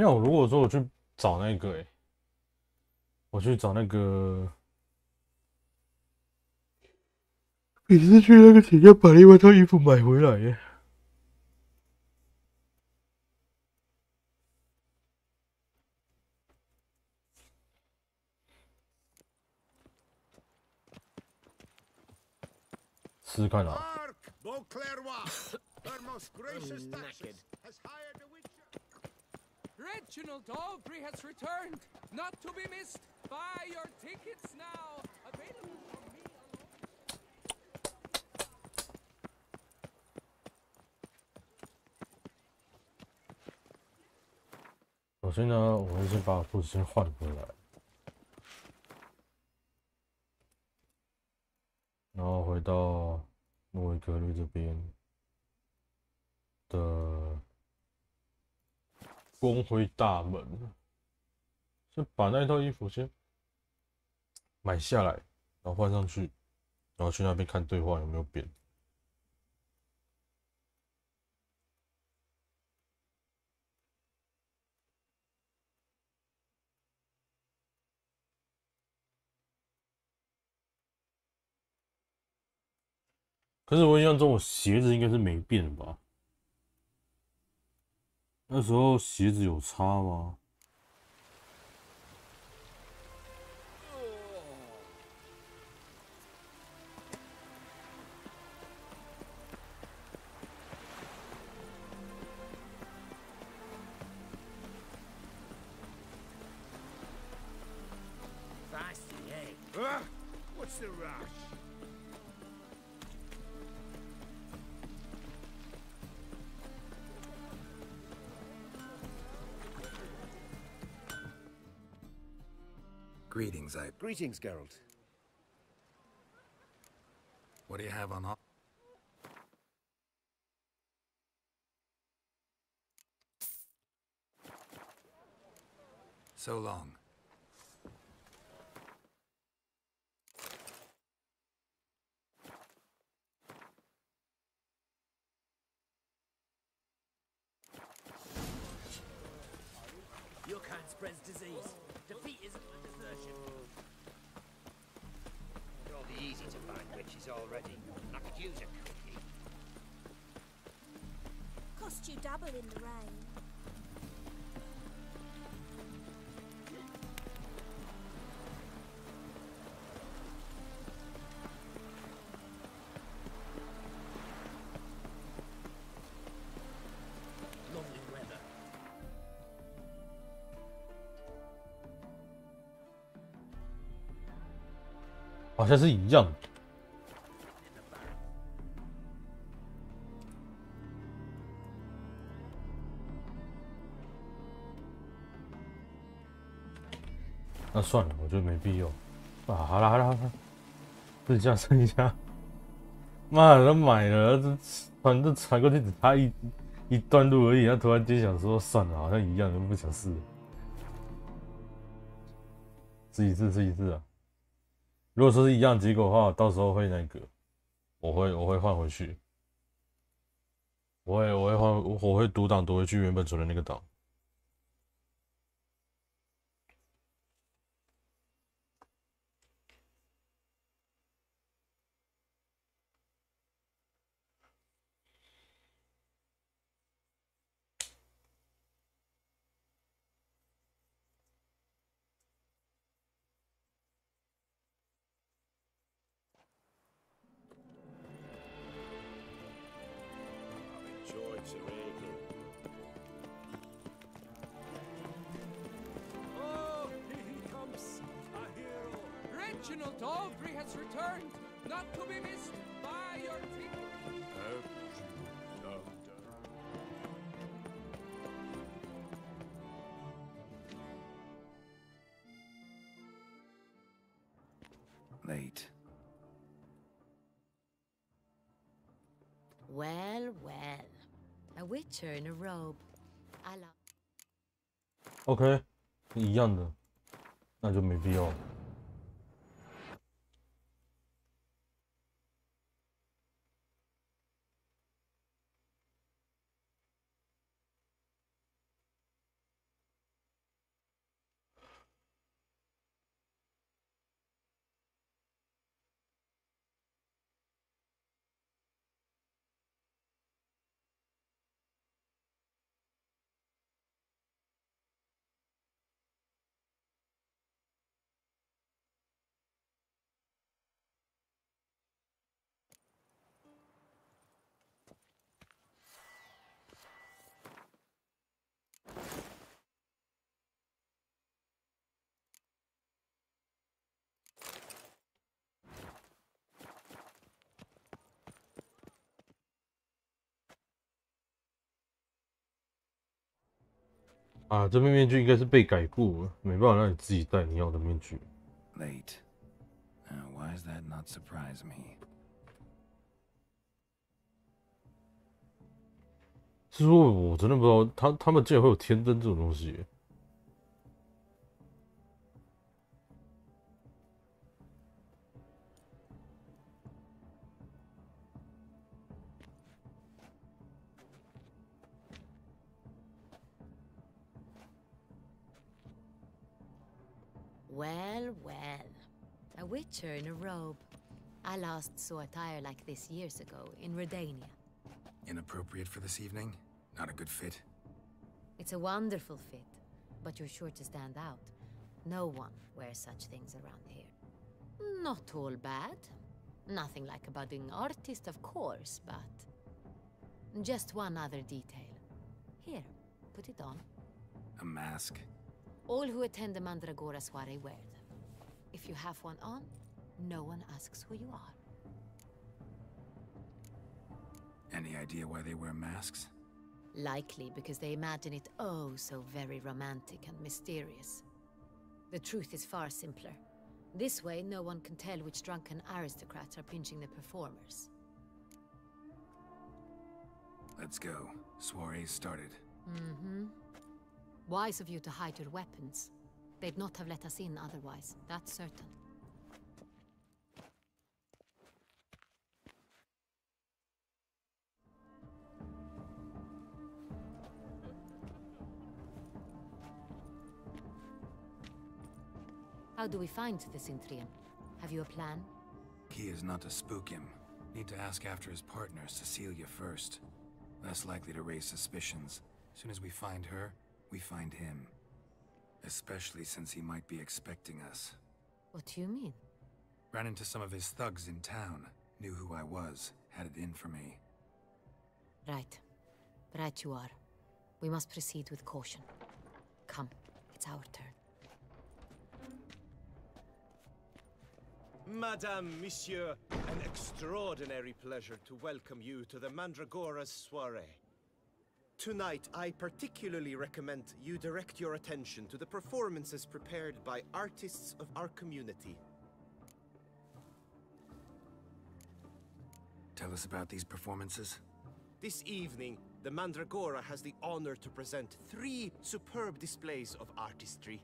[SPEAKER 4] 那我如果说我去找那个，我去找那个，每次去那个店要把另外一套衣服买回来耶。试试看啊。
[SPEAKER 5] Reginald Aubrey has returned, not to be missed. Buy your tickets now. Available from me alone.
[SPEAKER 4] 首先呢，我会先把裤子先换回来，然后回到诺维格律这边的光辉大门，先把那一套衣服先买下来，然后换上去，然后去那边看对话有没有变。可是我印象中，我鞋子应该是没变吧？那时候鞋子有差吗？
[SPEAKER 6] What's the rush?
[SPEAKER 3] Greetings,
[SPEAKER 10] Greetings, Geralt.
[SPEAKER 3] What do you have on? So long.
[SPEAKER 6] Your kind spreads disease. Defeat isn't a desertion.
[SPEAKER 14] It'll be easy to find witches already. I could use a cookie.
[SPEAKER 11] Cost you double in the rain.
[SPEAKER 6] Lovely weather.
[SPEAKER 4] 好像是一样的。那算了，我觉得没必要。啊，好了好了好了，剩下剩下，妈的都买了，这传过去只差一段路而已，他突然间想说算了，好像一样，就不想试了。试一次试一次啊！如果说是一样结果的话，到时候会那个，我会换回去，我会读档读回去原本存的那个档。
[SPEAKER 5] Oh, here he comes, a hero. Reginald Aubrey has returned, not to be missed. Buy your ticket.
[SPEAKER 3] Late.
[SPEAKER 2] Well, well. A witcher in a robe. I love.
[SPEAKER 4] OK， 一样的，那就没必要。啊，这面面具应该是被改过了，没办法让你自己戴你要的面具。
[SPEAKER 3] Late. Why does that not surprise me?
[SPEAKER 4] 是说我真的不知道，他们竟然会有天灯这种东西。
[SPEAKER 2] Well, well. A witcher in a robe. I last saw attire like this years ago in Redania.
[SPEAKER 3] Inappropriate for this evening? Not a good fit?
[SPEAKER 2] It's a wonderful fit, but you're sure to stand out. No one wears such things around here. Not all bad. Nothing like a budding artist, of course, but... just one other detail. Here, put it on.
[SPEAKER 3] A mask?
[SPEAKER 2] All who attend the Mandragora soiree wear them. If you have one on, no one asks who you are.
[SPEAKER 3] Any idea why they wear masks?
[SPEAKER 2] Likely because they imagine it oh so very romantic and mysterious. The truth is far simpler. This way, no one can tell which drunken aristocrats are pinching the performers.
[SPEAKER 3] Let's go. Soiree's started.
[SPEAKER 2] Mm-hmm. Wise of you to hide your weapons. They'd not have let us in otherwise, that's certain. How do we find the Cintrian? Have you a plan?
[SPEAKER 3] Key is not to spook him. Need to ask after his partner, Cecilia, first. Less likely to raise suspicions. As soon as we find her, we find him. Especially since he might be expecting us.
[SPEAKER 2] What do you mean?
[SPEAKER 3] Ran into some of his thugs in town. Knew who I was. Had it in for me.
[SPEAKER 2] Right. Right you are. We must proceed with caution. Come, it's our turn.
[SPEAKER 9] Madame, Monsieur, an extraordinary pleasure to welcome you to the Mandragora's soiree. Tonight, I particularly recommend you direct your attention to the performances prepared by artists of our community.
[SPEAKER 3] Tell us about these performances.
[SPEAKER 9] This evening, the Mandragora has the honor to present 3 superb displays of artistry.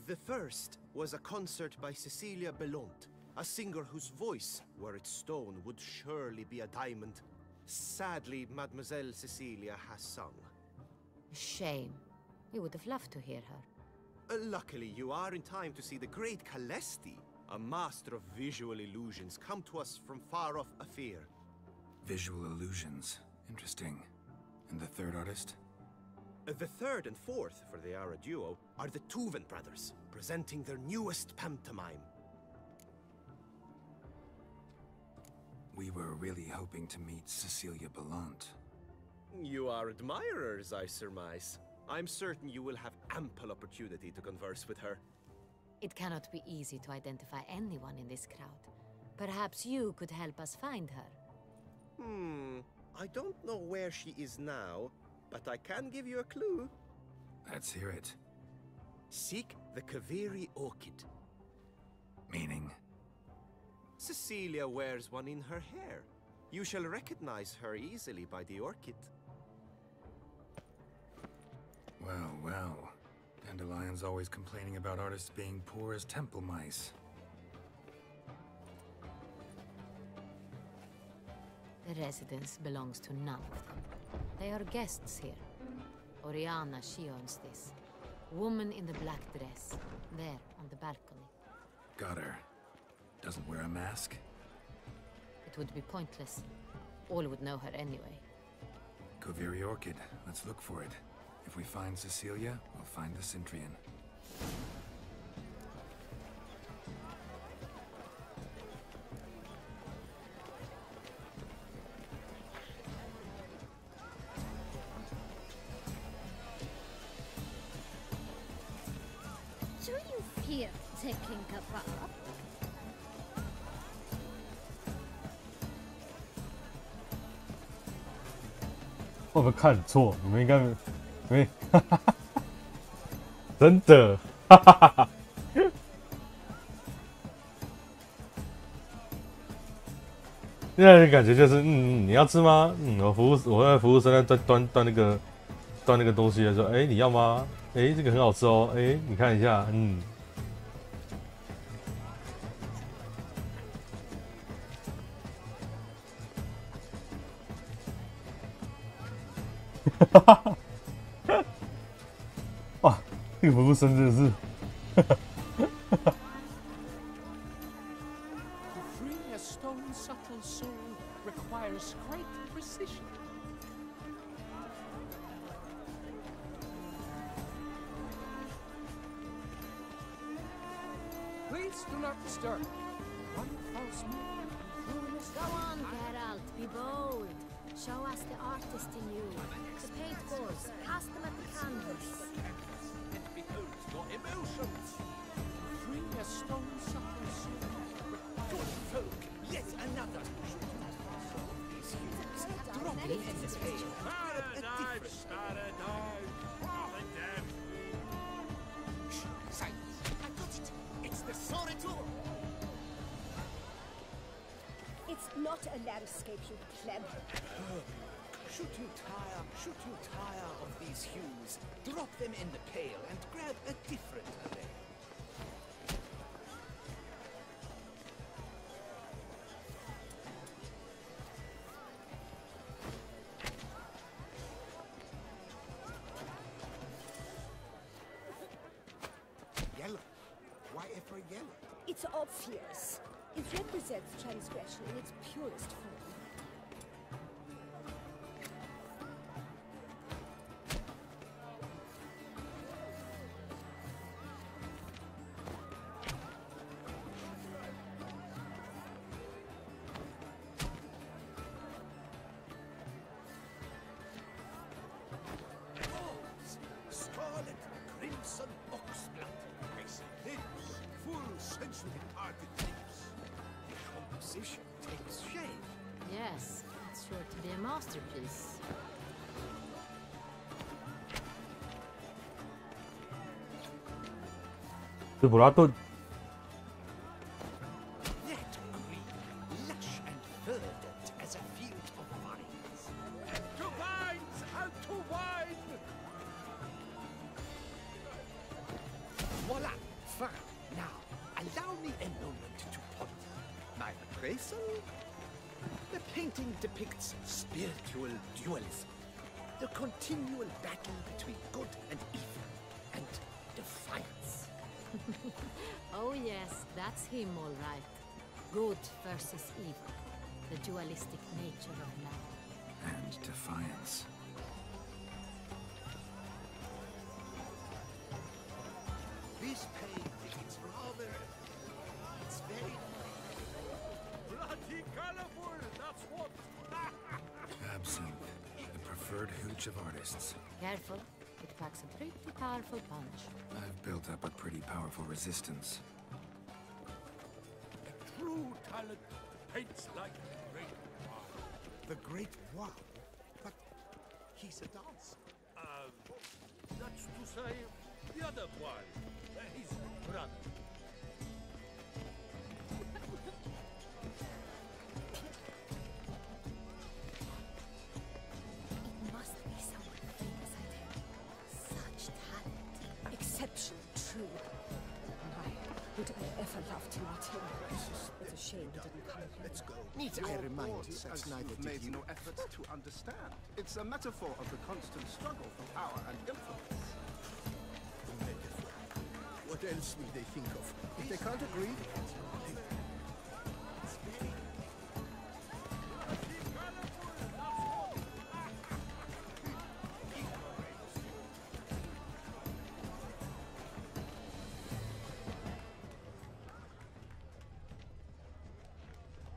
[SPEAKER 9] The first was a concert by Cecilia Belont, a singer whose voice, were it stone, would surely be a diamond. Sadly, Mademoiselle Cecilia has sung.
[SPEAKER 2] Shame. We would have loved to hear her.
[SPEAKER 9] Luckily, you are in time to see the great Calesti, a master of visual illusions, come to us from far off Afir.
[SPEAKER 3] Visual illusions. Interesting. And the third artist?
[SPEAKER 9] The third and fourth, for they are a duo, are the Tuven brothers, presenting their newest pantomime.
[SPEAKER 3] We were really hoping to meet Cecilia Belont.
[SPEAKER 9] You are admirers, I surmise. I'm certain you will have ample opportunity to converse with her.
[SPEAKER 2] It cannot be easy to identify anyone in this crowd. Perhaps you could help us find her.
[SPEAKER 9] I don't know where she is now, but I can give you a clue.
[SPEAKER 3] Let's hear it.
[SPEAKER 9] Seek the Kaviri orchid.
[SPEAKER 3] Meaning?
[SPEAKER 9] Cecilia wears one in her hair. You shall recognize her easily by the orchid.
[SPEAKER 3] Well, well. Dandelion's always complaining about artists being poor as temple mice.
[SPEAKER 2] The residence belongs to none of them. They are guests here. Oriana, she owns this. Woman in the black dress. There, on the balcony.
[SPEAKER 3] Got her. Doesn't wear a mask?
[SPEAKER 2] It would be pointless. All would know her anyway.
[SPEAKER 3] Kaviri Orchid. Let's look for it. If we find Cecilia, we'll find the Cintrian.
[SPEAKER 15] Do you fear taking a bath?
[SPEAKER 4] 我们看错，你们应该没。真的，哈哈哈哈。现在的感觉就是，你要吃吗？我在服务生在端那个东西的时候，哎，你要吗？哎，这个很好吃哦，哎，你看一下，哈哈哈，哇，这个服务生真的是，哈哈哈哈。
[SPEAKER 5] Subtle soul requires great precision. Please do not stir. One false move.
[SPEAKER 15] Go on, Geralt, be bold. Show us the artist in you. The paint balls, cast them at the canvas.
[SPEAKER 5] And behold your emotions. Free a stone subtle soul. Good folk, yet another. Drop it in this page. Paradise, paradise. Silence. I got it. It's the Soritor.
[SPEAKER 11] It's not a landscape, you pleb.
[SPEAKER 6] Should you tire of these hues, drop them in the pail and grab a different array.
[SPEAKER 7] Yellow? Why ever yellow?
[SPEAKER 11] It's obvious. It represents transgression in its purest form.
[SPEAKER 7] Scarlet, crimson oxblood. Icy lips, full sensually parted lips. The composition takes shape.
[SPEAKER 2] Yes, it's sure to be a masterpiece.
[SPEAKER 4] That green,
[SPEAKER 6] lush and verdant as a field of vines.
[SPEAKER 5] To vines and to wine!
[SPEAKER 6] Voila! Fine. Now, allow me a moment to ponder. My appraisal? The painting depicts spiritual dualism. The continual battle between good and evil. And defiance.
[SPEAKER 2] Oh yes, that's him all right. Good versus evil. The dualistic nature of love.
[SPEAKER 3] And defiance.
[SPEAKER 6] This painting is rather... It's very...
[SPEAKER 5] Bloody colorful, that's what!
[SPEAKER 3] Absinthe, the preferred hooch of artists.
[SPEAKER 2] Careful, it packs a pretty powerful punch.
[SPEAKER 3] I've built up a pretty powerful resistance.
[SPEAKER 5] True talent paints like great wow.
[SPEAKER 7] The Great Wow? But he's a dancer.
[SPEAKER 5] That's to say, the other one. His brother.
[SPEAKER 11] It must be someone famous, I think. Such talent. Exceptional, true. My, would I ever love to meet him? It's a shame he didn't come here.
[SPEAKER 7] Let's go.
[SPEAKER 9] Need I remind you that neither did
[SPEAKER 12] made
[SPEAKER 9] you.
[SPEAKER 12] no effort to understand. It's a metaphor of the constant struggle for power and influence.
[SPEAKER 7] Metaphor. What else will they think of? If they can't agree,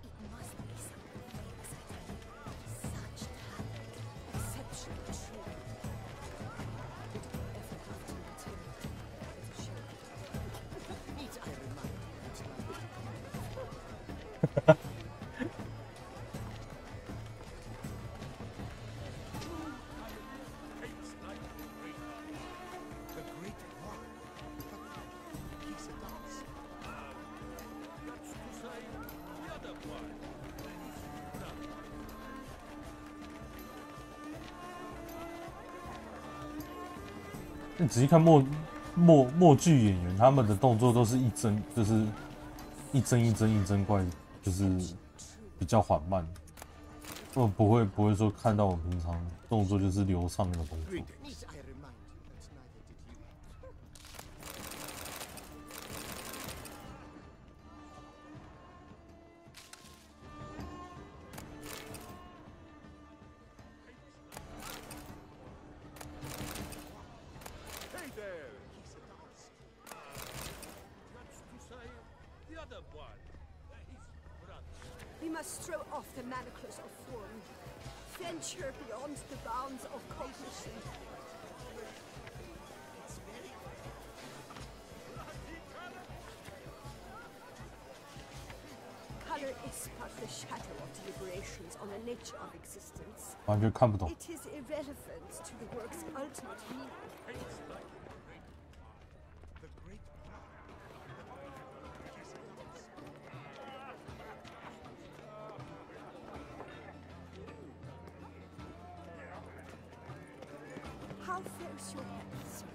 [SPEAKER 11] It must be someone famous, I think. Such talent. Exceptional, true. Would I ever love to meet him? It's a shame.
[SPEAKER 6] Need I remind you that neither
[SPEAKER 5] Paints like great wow.
[SPEAKER 7] the Great Wow.
[SPEAKER 4] 你仔细看默剧演员，他们的动作都是一帧，就是一帧怪，就是比较缓慢。他们不会说看到我们平常动作就是流畅那个动作。
[SPEAKER 11] We must throw off the manacles of form, venture beyond the bounds of cognition. Color is but the shadow of deliberations on the nature of existence.
[SPEAKER 4] 完全看不懂。
[SPEAKER 11] It is irrelevant to the work's ultimate meaning. How fares your health, sir?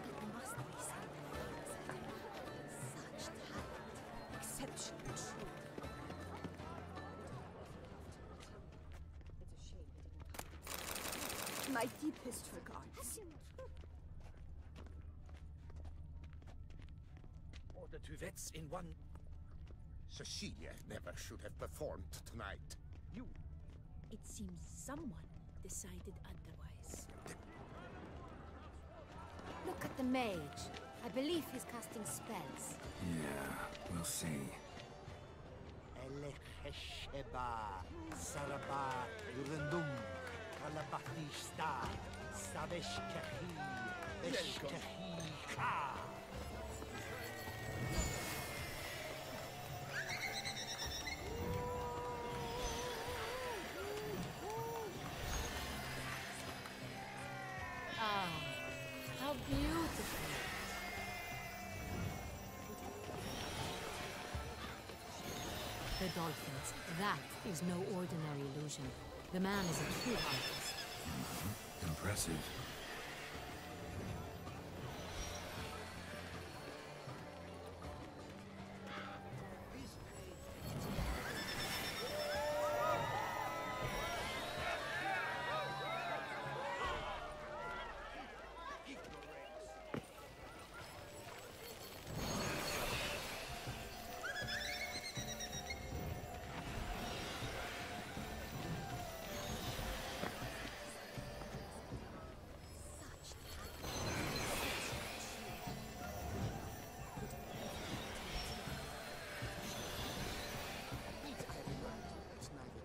[SPEAKER 11] It must be something such talent, exceptional truth. It's a shame it didn't come. My deepest regards.
[SPEAKER 6] Order two vets in one. Cecilia never should have performed tonight. You.
[SPEAKER 15] It seems someone decided otherwise.
[SPEAKER 2] Look at the mage. I believe he's casting spells.
[SPEAKER 3] Yeah, we'll see.
[SPEAKER 1] Elechesheba, Saraba, Yurendum, Kalabatista, Saveshkehi, Eshkehi Ka.
[SPEAKER 2] Ah, how beautiful. The dolphins. That is no ordinary illusion. The man is a true artist.
[SPEAKER 3] Impressive.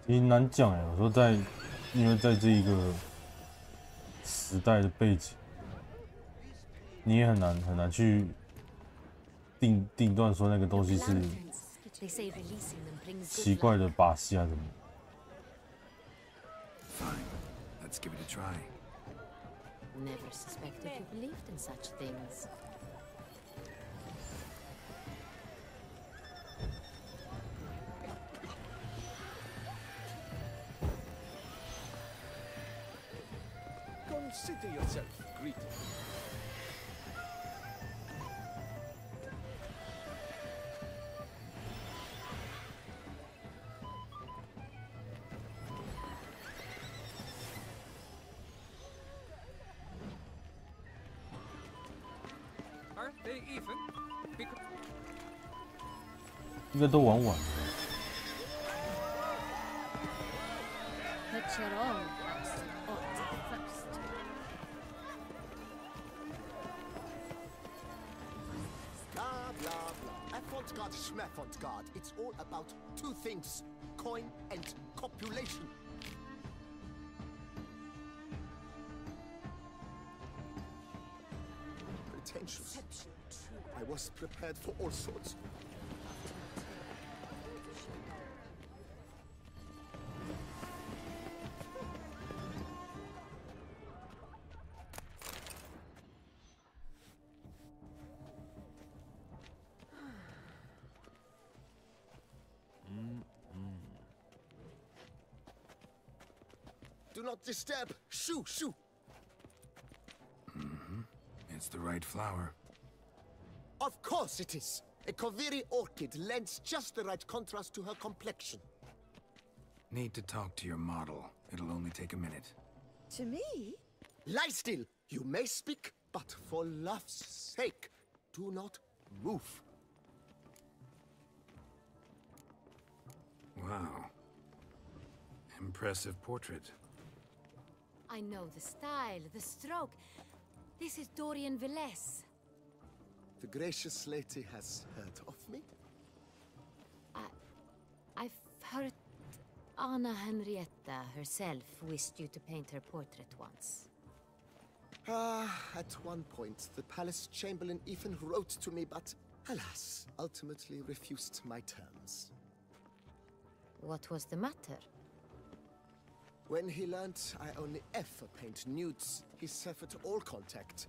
[SPEAKER 4] 其实难讲哎，有时候因为在这一个时代的背景，你也很难去定断说那个东西是奇怪的把戏还是什么。
[SPEAKER 3] Fine, let's give it a try.
[SPEAKER 2] Never suspected you believed in such things.
[SPEAKER 12] Consider yourself greeted.
[SPEAKER 5] Aren't they even? Because
[SPEAKER 4] 应该都玩完了。
[SPEAKER 15] Put your own house in order first.
[SPEAKER 9] Blah, blah, blah. Avant-garde, schmeffant-garde. It's all about two things. Coin and copulation. Pretentious. I was prepared for all sorts.
[SPEAKER 6] not disturb. Shoo, shoo.
[SPEAKER 3] It's the right flower.
[SPEAKER 6] Of course it is. A Koviri orchid lends just the right contrast to her complexion.
[SPEAKER 3] Need to talk to your model. It'll only take a minute.
[SPEAKER 11] To me?
[SPEAKER 6] Lie still. You may speak, but for love's sake, do not move.
[SPEAKER 3] Wow. Impressive portrait.
[SPEAKER 2] I know the style, the stroke. This is Dorian Velez.
[SPEAKER 6] The gracious lady has heard of me?
[SPEAKER 2] I've heard Anna Henrietta herself wished you to paint her portrait once.
[SPEAKER 6] At one point, the palace chamberlain even wrote to me, but alas, ultimately refused my terms.
[SPEAKER 2] What was the matter?
[SPEAKER 6] When he learned I only ever paint nudes, he severed all contact.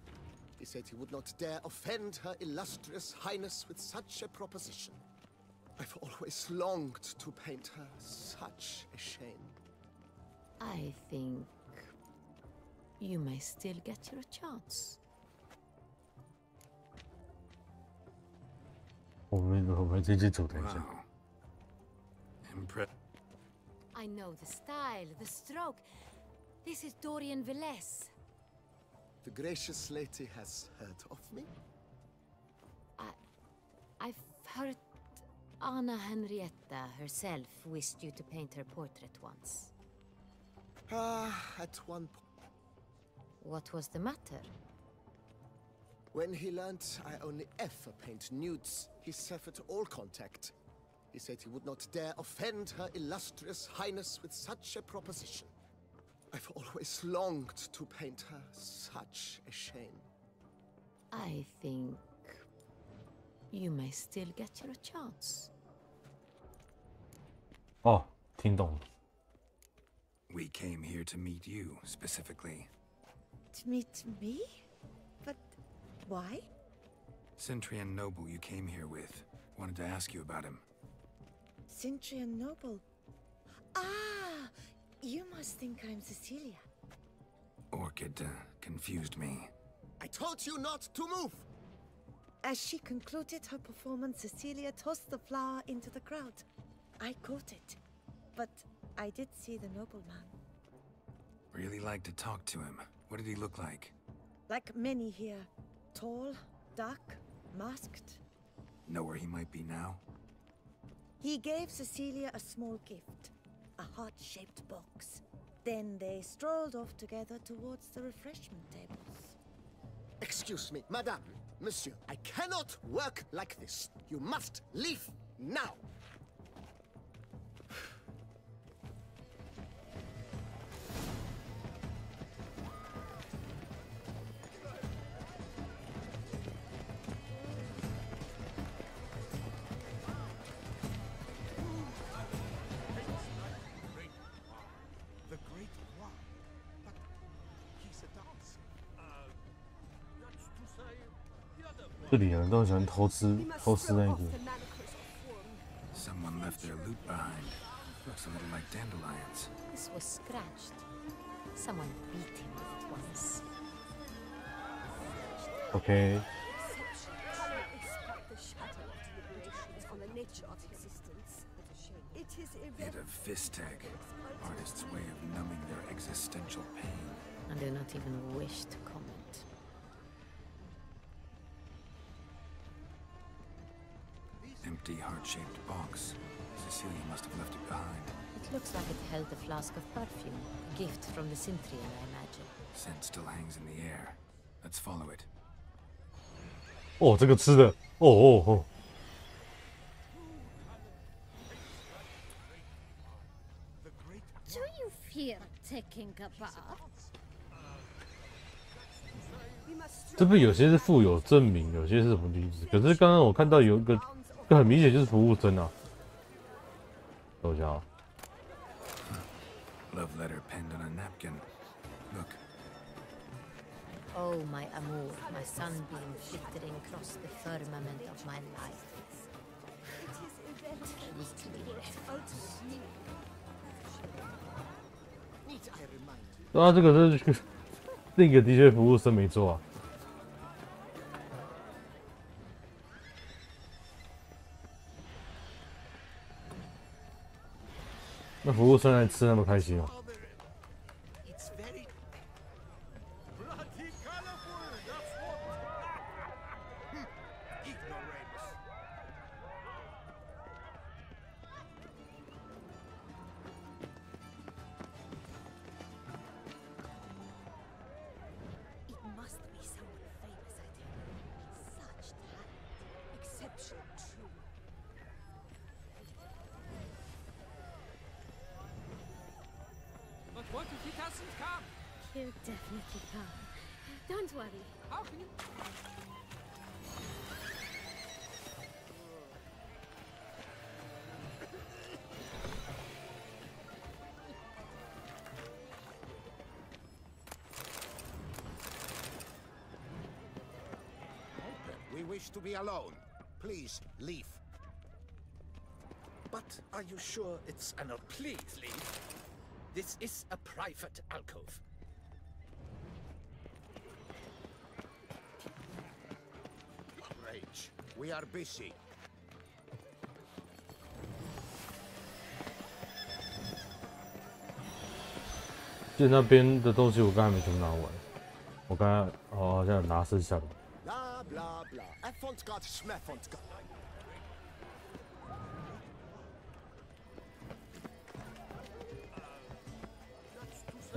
[SPEAKER 6] He said he would not dare offend her illustrious highness with such a proposition. I've always longed to paint her. Such a shame.
[SPEAKER 2] I think you may still get your chance.
[SPEAKER 4] 我们这集走台下。
[SPEAKER 2] I know the style, the stroke. This is Dorian Velez.
[SPEAKER 6] The gracious lady has heard of me?
[SPEAKER 2] I've heard Anna Henrietta herself wished you to paint her portrait once.
[SPEAKER 6] At one point.
[SPEAKER 2] What was the matter?
[SPEAKER 6] When he learned I only ever paint nudes, he severed all contact. He said he would not dare offend her illustrious highness with such a proposition. I've always longed to paint her. Such a shame.
[SPEAKER 2] I think you may still get your chance.
[SPEAKER 4] 哦，听懂了。
[SPEAKER 3] We came here to meet you, specifically.
[SPEAKER 11] To meet me? But why?
[SPEAKER 3] Centrian noble you came here with. Wanted to ask you about him.
[SPEAKER 11] Centrian noble. Ah! You must think I'm Cecilia.
[SPEAKER 3] Orchid confused me.
[SPEAKER 6] I told you not to move!
[SPEAKER 11] As she concluded her performance, Cecilia tossed the flower into the crowd. I caught it, but I did see the nobleman.
[SPEAKER 3] Really like to talk to him. What did he look like?
[SPEAKER 11] Like many here. Tall, dark, masked.
[SPEAKER 3] Know where he might be now?
[SPEAKER 11] He gave Cecilia a small gift. A heart-shaped box. Then they strolled off together towards the refreshment tables.
[SPEAKER 6] Excuse me, madame, monsieur, I cannot work like this. You must leave now.
[SPEAKER 4] 这里人都很喜欢偷吃那个。
[SPEAKER 3] Someone left their loot behind. Looks a little like dandelions.
[SPEAKER 2] This was scratched. Someone beat him with it once.
[SPEAKER 4] Okay.
[SPEAKER 3] Bit of Vistec, artist's way of numbing their existential pain.
[SPEAKER 2] I do not even wish to comment.
[SPEAKER 3] Empty heart-shaped box. Cecilia must have left it behind.
[SPEAKER 2] It looks like it held a flask of perfume. A gift from the Cintrian, I imagine.
[SPEAKER 3] Scent still hangs in the air. Let's follow it.
[SPEAKER 4] 哦，这个吃的，哦。
[SPEAKER 15] Do you fear taking a bath?
[SPEAKER 4] 这边有些是附有证明，有些是什么例子？可是刚刚我看到有一个，这很明显就是服务生啊。等一下啊。
[SPEAKER 3] Love letter penned on a napkin. Look.
[SPEAKER 2] Oh, my amour, my sunbeam flittering across the firmament of my life.
[SPEAKER 4] 对啊，这个是另一个的确服务生没错啊。那服务生来吃那么开心哦。
[SPEAKER 5] What if he doesn't come?
[SPEAKER 15] He'll definitely come. Don't worry.
[SPEAKER 5] How can you...
[SPEAKER 6] We wish to be alone. Please, leave.
[SPEAKER 1] But are you sure it's an... Please leave. This is a private alcove.
[SPEAKER 6] Rage. We are busy.
[SPEAKER 4] 就那边的东西我刚才没全部拿完，我刚才好像拿剩下的。
[SPEAKER 6] Blah blah blah. Effont schmeffont got.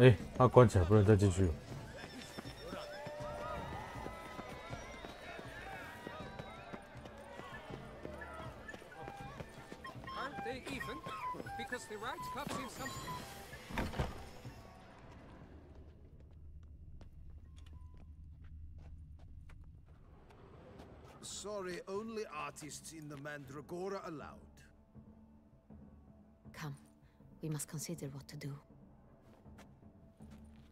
[SPEAKER 4] 哎，它关起来，不能再进去了。
[SPEAKER 5] Aren't they even? Because the right cup seems some...
[SPEAKER 7] Sorry, only artists in the Mandragora allowed.
[SPEAKER 2] Come, we must consider what to do.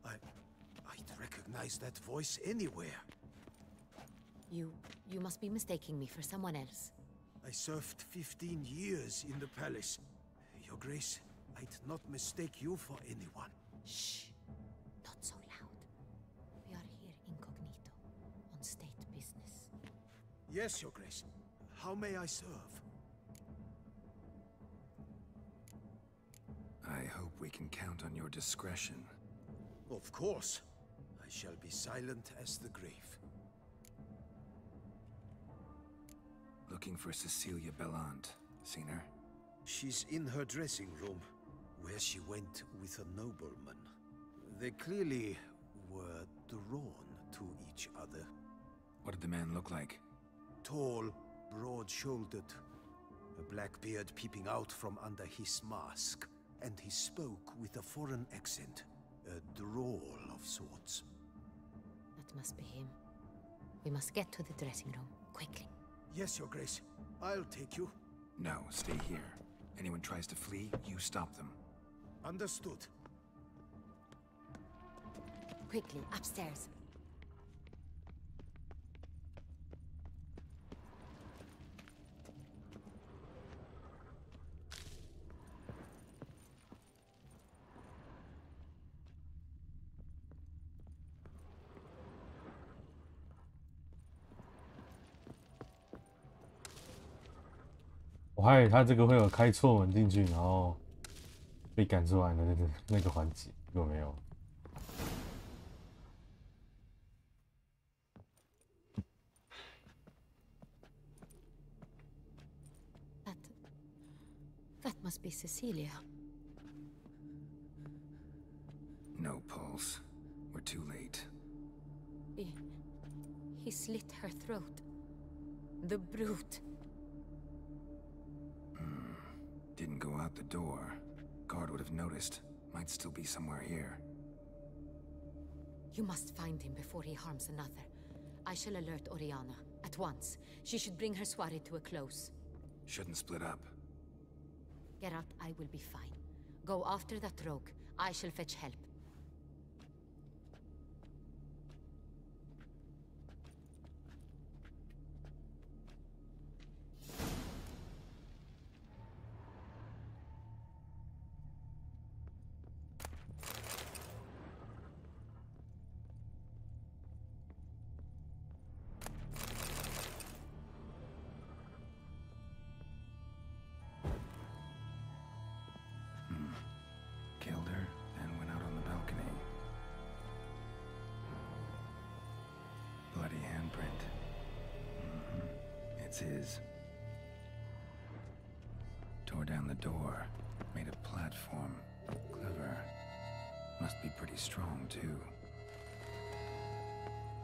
[SPEAKER 7] I'd recognize that voice anywhere.
[SPEAKER 2] You must be mistaking me for someone else.
[SPEAKER 7] I served 15 years in the palace. Your Grace, I'd not mistake you for anyone.
[SPEAKER 2] Shh. Not so loud. We are here incognito, on state business.
[SPEAKER 7] Yes, Your Grace. How may I serve?
[SPEAKER 3] I hope we can count on your discretion.
[SPEAKER 7] Of course. I shall be silent as the grave.
[SPEAKER 3] Looking for Cecilia Bellant. Seen her?
[SPEAKER 7] She's in her dressing room, where she went with a nobleman. They clearly were drawn to each other.
[SPEAKER 3] What did the man look like?
[SPEAKER 7] Tall, broad-shouldered, a black beard peeping out from under his mask, and he spoke with a foreign accent, a drawl of sorts.
[SPEAKER 2] That must be him. We must get to the dressing room, quickly.
[SPEAKER 7] Yes, Your Grace. I'll take you.
[SPEAKER 3] No, stay here. Anyone tries to flee, you stop them.
[SPEAKER 7] Understood.
[SPEAKER 2] Quickly, upstairs.
[SPEAKER 4] 我还以为他这个会有开错门进去，然后被赶出来的那个环节，有没有？
[SPEAKER 2] That must be Cecilia.
[SPEAKER 3] No pulse. We're too late.
[SPEAKER 2] He slit her throat. The brute.
[SPEAKER 3] Didn't go out the door. Guard would have noticed. Might still be somewhere here.
[SPEAKER 2] You must find him before he harms another. I shall alert Oriana. At once. She should bring her soirée to a close.
[SPEAKER 3] Shouldn't split up.
[SPEAKER 2] Geralt, I will be fine. Go after that rogue. I shall fetch help.
[SPEAKER 3] it's his. Tore down the door, made a platform. Clever. Must be pretty strong, too.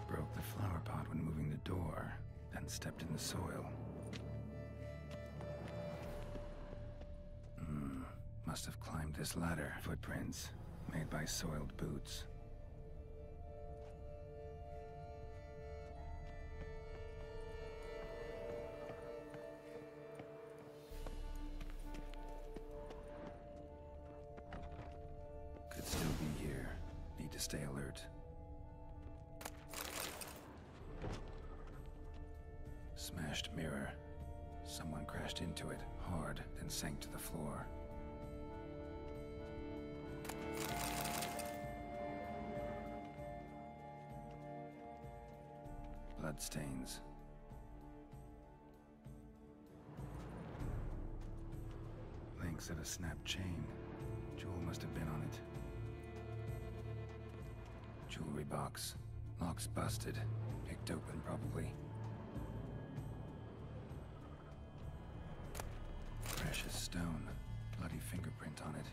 [SPEAKER 3] Broke the flower pot when moving the door, then stepped in the soil. Must have climbed this ladder. Footprints, made by soiled boots. Could still be here. Need to stay alert. Smashed mirror. Someone crashed into it, hard, then sank to the floor. Bloodstains. Links of a snapped chain. Jewel must have been on it. Jewelry box. Lock's busted. Picked open, probably. Precious stone. Bloody fingerprint on it.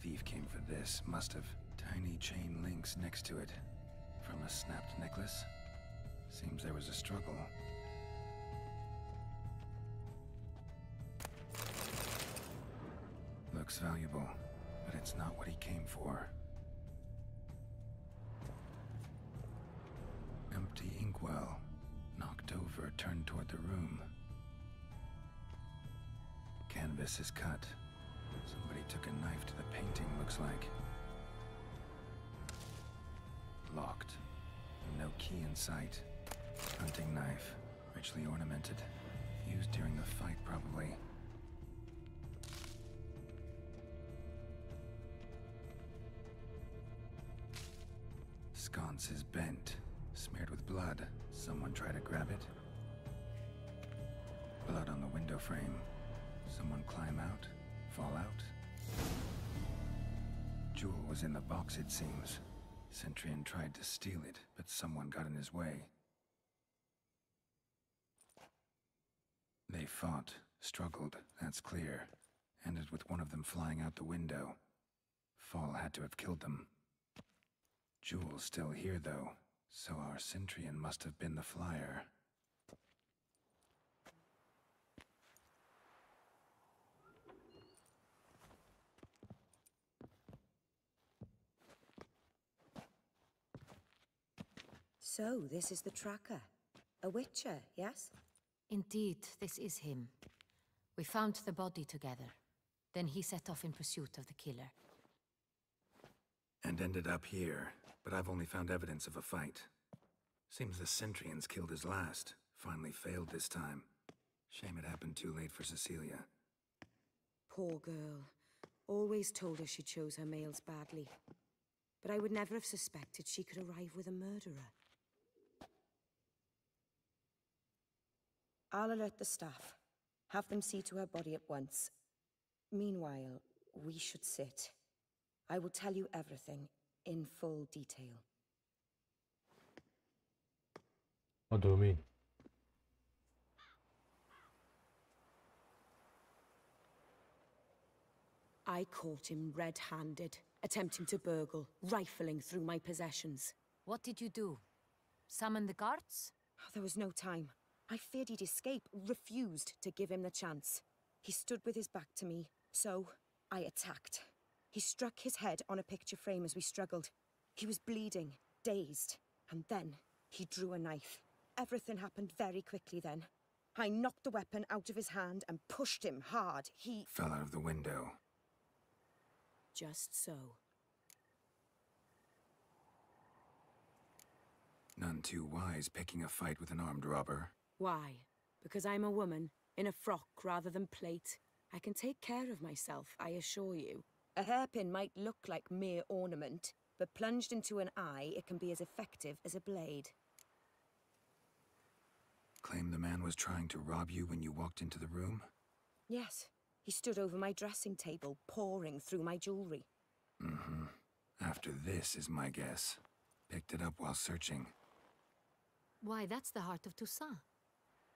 [SPEAKER 3] Thief came for this. Must have. Tiny chain links next to it. From a snapped necklace? Seems there was a struggle. Looks valuable, but it's not what he came for. Empty inkwell. Knocked over, turned toward the room. Canvas is cut. Somebody took a knife to the painting, looks like. Locked. No key in sight. Hunting knife. Richly ornamented. Used during the fight, probably. Sconce is bent. Smeared with blood. Someone try to grab it? Blood on the window frame. Someone climb out? Fall out? Jewel was in the box, it seems. Centurion tried to steal it, but someone got in his way. They fought, struggled, that's clear. Ended with one of them flying out the window. Fall had to have killed them. Jewel's still here, though, so our Centurion must have been the flyer.
[SPEAKER 16] So, this is the tracker. A witcher, yes?
[SPEAKER 2] Indeed, this is him. We found the body together. Then he set off in pursuit of the killer.
[SPEAKER 3] And ended up here, but I've only found evidence of a fight. Seems the Centurions killed his last. Finally failed this time. Shame it happened too late for Cecilia.
[SPEAKER 16] Poor girl. Always told her she chose her males badly. But I would never have suspected she could arrive with a murderer. I'll alert the staff. Have them see to her body at once. Meanwhile, we should sit. I will tell you everything, in full detail.
[SPEAKER 4] What do you mean?
[SPEAKER 16] I caught him red-handed, attempting to burgle, rifling through my possessions.
[SPEAKER 2] What did you do? Summon the guards?
[SPEAKER 16] There was no time. I feared he'd escape, refused to give him the chance. He stood with his back to me, so I attacked. He struck his head on a picture frame as we struggled. He was bleeding, dazed, and then he drew a knife. Everything happened very quickly then. I knocked the weapon out of his hand and pushed him hard. He
[SPEAKER 3] fell out of the window.
[SPEAKER 16] Just so.
[SPEAKER 3] None too wise picking a fight with an armed robber.
[SPEAKER 16] Why? Because I'm a woman, in a frock rather than plate. I can take care of myself, I assure you. A hairpin might look like mere ornament, but plunged into an eye, it can be as effective as a blade.
[SPEAKER 3] Claim the man was trying to rob you when you walked into the room?
[SPEAKER 16] Yes. He stood over my dressing table, pouring through my jewelry.
[SPEAKER 3] Mm-hmm. After this is my guess. Picked it up while searching.
[SPEAKER 2] Why, that's the heart of Toussaint.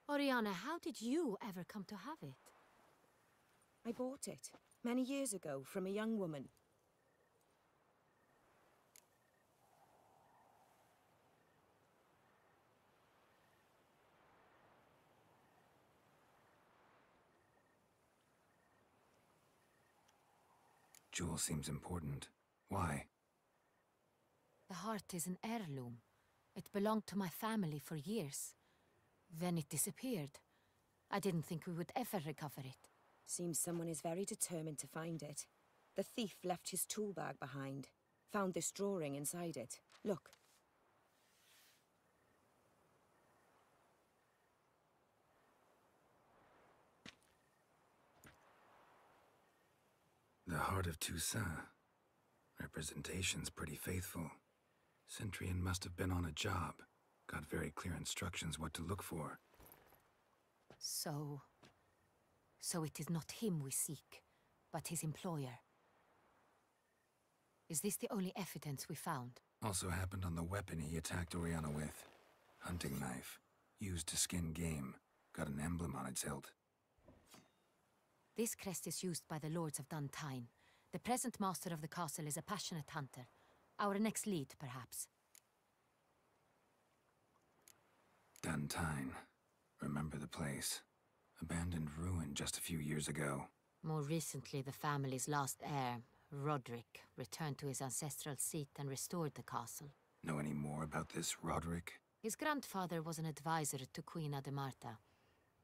[SPEAKER 2] Oriana, how did you ever come to have it?
[SPEAKER 16] I bought it many years ago from a young woman.
[SPEAKER 3] Jewel seems important. Why?
[SPEAKER 2] The heart is an heirloom. It belonged to my family for years. Then it disappeared. I didn't think we would ever recover it.
[SPEAKER 16] Seems someone is very determined to find it. The thief left his tool bag behind. Found this drawing inside it. Look.
[SPEAKER 3] The Heart of Toussaint. Representation's pretty faithful. Centurion must have been on a job. Got very clear instructions what to look for.
[SPEAKER 2] So it is not him we seek, but his employer. Is this the only evidence we found?
[SPEAKER 3] Also happened on the weapon he attacked Oriana with. Hunting knife. Used to skin game. Got an emblem on its hilt.
[SPEAKER 2] This crest is used by the Lords of Duntine. The present master of the castle is a passionate hunter. Our next lead, perhaps.
[SPEAKER 3] Duntine. Remember the place. Abandoned ruin just a few years ago.
[SPEAKER 2] More recently, the family's last heir, Roderick, returned to his ancestral seat and restored the castle.
[SPEAKER 3] Know any more about this Roderick?
[SPEAKER 2] His grandfather was an advisor to Queen Ademarta.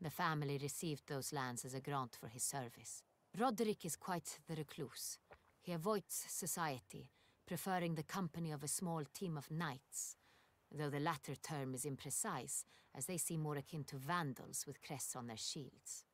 [SPEAKER 2] The family received those lands as a grant for his service. Roderick is quite the recluse. He avoids society, preferring the company of a small team of knights, though the latter term is imprecise, as they seem more akin to vandals with crests on their shields.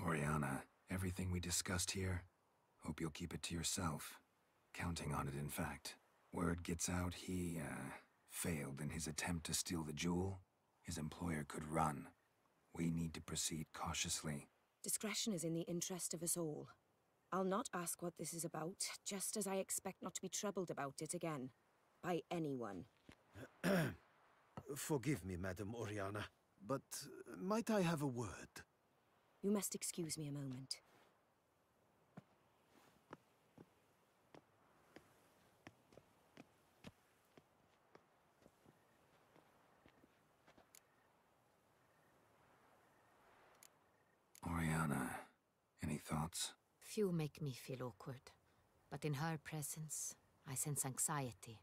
[SPEAKER 3] Oriana, everything we discussed here, hope you'll keep it to yourself. Counting on it, in fact. Word gets out he, failed in his attempt to steal the jewel. His employer could run. We need to proceed cautiously.
[SPEAKER 16] Discretion is in the interest of us all. I'll not ask what this is about, just as I expect not to be troubled about it again. By anyone.
[SPEAKER 6] Forgive me, Madam Oriana, but might I have a word?
[SPEAKER 16] You must excuse me a moment.
[SPEAKER 3] Oriana, any thoughts?
[SPEAKER 2] Few make me feel awkward, but in her presence, I sense anxiety,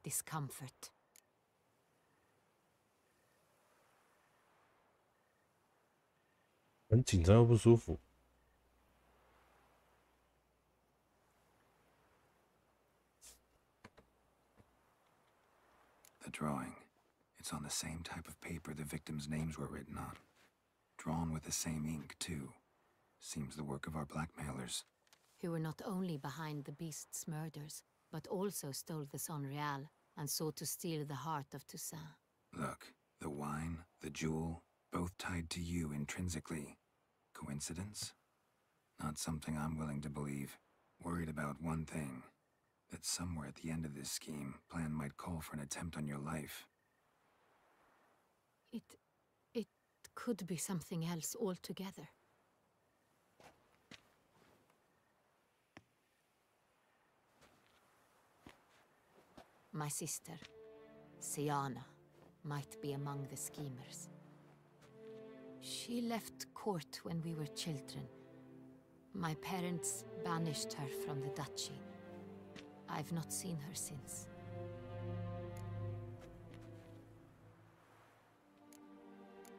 [SPEAKER 2] discomfort.
[SPEAKER 4] 很紧张又不舒服。
[SPEAKER 3] The drawing. It's on the same type of paper the victims' names were written on. Drawn with the same ink, too. Seems the work of our blackmailers.
[SPEAKER 2] Who were not only behind the beast's murders, but also stole the Son Real and sought to steal the heart of Toussaint.
[SPEAKER 3] Look, the wine, the jewel, both tied to you intrinsically. Coincidence? Not something I'm willing to believe. Worried about one thing. That somewhere at the end of this scheme, plan might call for an attempt on your life.
[SPEAKER 2] It could be something else altogether. My sister, Siana, might be among the schemers. She left court when we were children. My parents banished her from the duchy. I've not seen her since.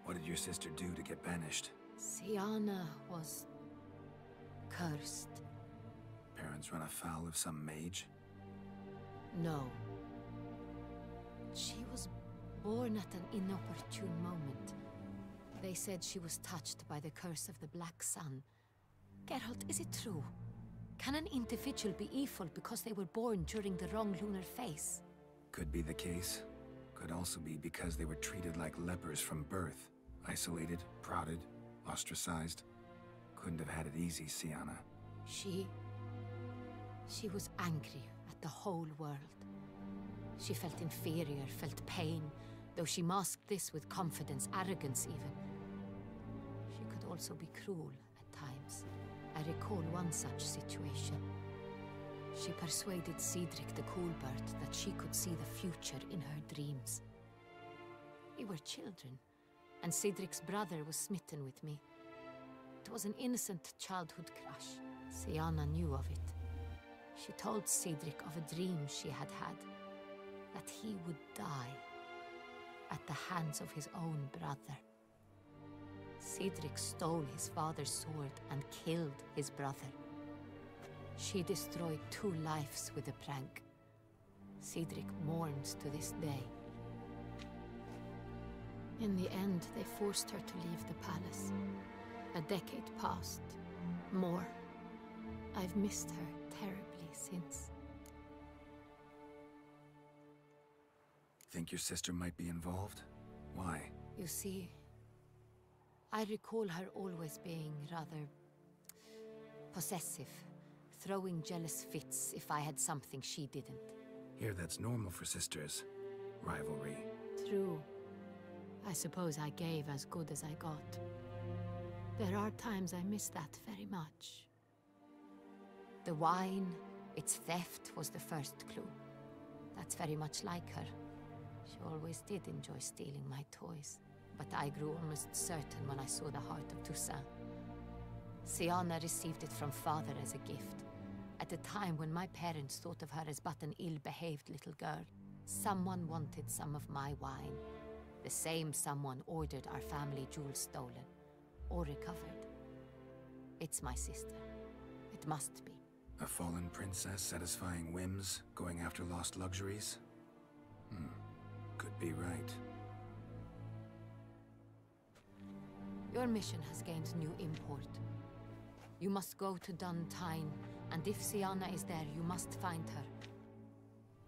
[SPEAKER 3] What did your sister do to get banished?
[SPEAKER 2] Siana was cursed.
[SPEAKER 3] Parents run afoul of some mage?
[SPEAKER 2] No. She was born at an inopportune moment. They said she was touched by the curse of the Black Sun. Geralt, is it true? Can an individual be evil because they were born during the wrong lunar phase?
[SPEAKER 3] Could be the case. Could also be because they were treated like lepers from birth. Isolated, prodded, ostracized. Couldn't have had it easy, Sienna.
[SPEAKER 2] She was angry at the whole world. She felt inferior, felt pain, though she masked this with confidence, arrogance even. She could also be cruel at times. I recall one such situation. She persuaded Cedric the Coolbird that she could see the future in her dreams. We were children, and Cedric's brother was smitten with me. It was an innocent childhood crush. Sienna knew of it. She told Cedric of a dream she had had, that he would die at the hands of his own brother. Cedric stole his father's sword and killed his brother. She destroyed 2 lives with a prank. Cedric mourns to this day. In the end, they forced her to leave the palace. A decade passed. More. I've missed her terribly since.
[SPEAKER 3] Think your sister might be involved? Why?
[SPEAKER 2] You see, I recall her always being rather possessive, throwing jealous fits if I had something she didn't.
[SPEAKER 3] Here, that's normal for sisters. Rivalry.
[SPEAKER 2] True. I suppose I gave as good as I got. There are times I miss that very much. The wine, its theft, was the first clue. That's very much like her. She always did enjoy stealing my toys, but I grew almost certain when I saw the heart of Toussaint. Sienna received it from father as a gift, at a time when my parents thought of her as but an ill-behaved little girl. Someone wanted some of my wine. The same someone ordered our family jewels stolen, or recovered. It's my sister. It must be.
[SPEAKER 3] A fallen princess satisfying whims, going after lost luxuries? Could be right.
[SPEAKER 2] Your mission has gained new import. You must go to Duntine, and if Sienna is there, you must find her.